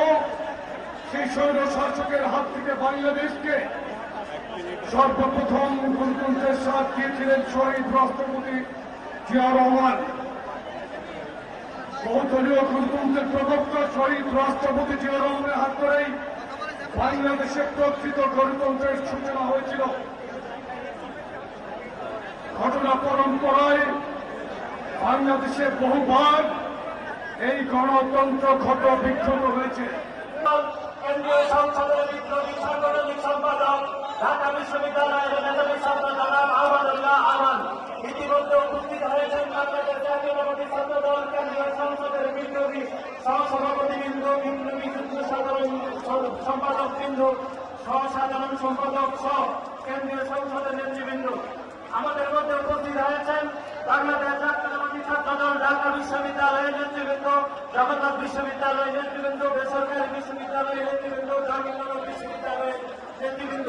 সেই স্বৈর শাসকের হাত থেকে বাংলাদেশকে সর্বপ্রথম গণতন্ত্রের স্বাদ দিয়েছিলেন শহীদ রাষ্ট্রপতি জিয়া রহমান। বহুদলীয় গণতন্ত্রের প্রবক্তা শহীদ রাষ্ট্রপতি জিয়া রহমানের হাত ধরেই বাংলাদেশে প্রকৃত গণতন্ত্রের সূচনা হয়েছিল। ঘটনা পরম্পরায় বাংলাদেশে বহুবার এই গণতন্ত্র ক্ষত বিক্ষত হয়েছে। কেন্দ্রীয় সংসদের বিপ্লবী সাংগঠনিক সম্পাদক ঢাকা বিশ্ববিদ্যালয়ের মেধাবী ছাত্র জনাব আহমদুল্লাহ আমান ইতিমধ্যে উপস্থিত হয়েছেন। বাংলাদেশ জাতীয়তাবাদী ছাত্র দল কেন্দ্রীয় সংসদের বিপ্লবী সহসভাপতি বৃন্দ, বিপ্লবী যুগ্ম সাধারণ সম্পাদক বৃন্দ, সহসাধারণ সম্পাদক সহ কেন্দ্রীয় সংসদের নেতৃবৃন্দ। আমাদের মধ্যে উপস্থিত হয়েছেন বাংলাদেশ জাতীয়তাবাদী ছাত্র দল ঢাকা বিশ্ববিদ্যালয়ের নেতৃবৃন্দ, জগন্নাথ বিশ্ববিদ্যালয়ের নেতৃবৃন্দ, বেসরকারি বিশ্ববিদ্যালয়ের নেতৃবৃন্দ, জাহাঙ্গীরনগর বিশ্ববিদ্যালয়ের নেতৃবৃন্দ।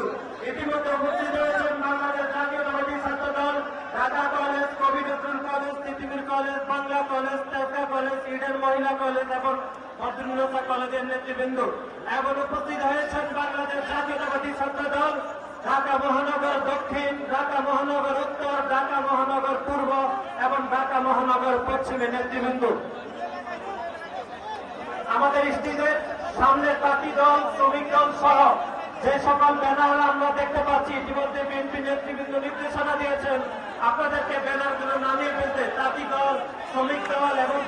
ইতিমধ্যে উপস্থিত হয়েছেন বাংলাদেশ জাতীয়তাবাদী ছাত্র দল ঢাকা কলেজ, কবি Nazrul college, Titumir college, Bangla college, Tejgaon college, Eden মহিলা কলেজ এবং বদরুন্নেসা কলেজের নেতৃবৃন্দ। এবং উপস্থিত হয়েছেন বাংলাদেশ জাতীয়তাবাদী ছাত্র দল ঢাকা মহানগর দক্ষিণ, ঢাকা মহানগর উত্তর, ঢাকা মহানগর পূর্ব এবং ঢাকা মহানগর পশ্চিমের নেতৃবৃন্দ। আমাদের স্টেজের সামনে পার্টি দল, শ্রমিক দল সহ যে সকল ব্যানার আমরা দেখতে পাচ্ছি, ইতিমধ্যে বিএনপি নেতৃবৃন্দ নির্দেশনা দিয়েছেন আপনাদেরকে ব্যানারগুলো নামিয়ে ফেলতে। পার্টি দল, শ্রমিক দল এবং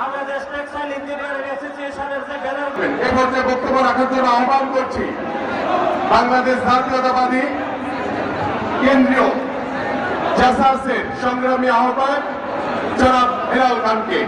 বাংলাদেশ টেক্সটাইল ইঞ্জিনিয়ারিং অ্যাসোসিয়েশনের যে ব্যানার। এ পর্যায়ে বক্তব্য রাখার জন্য আহ্বান করছি বাংলাদেশ জাতীয়তাবাদী কেন্দ্রীয় জাসাসের সংগ্রামী আহ্বায়ক জনাব হেলাল খানকে।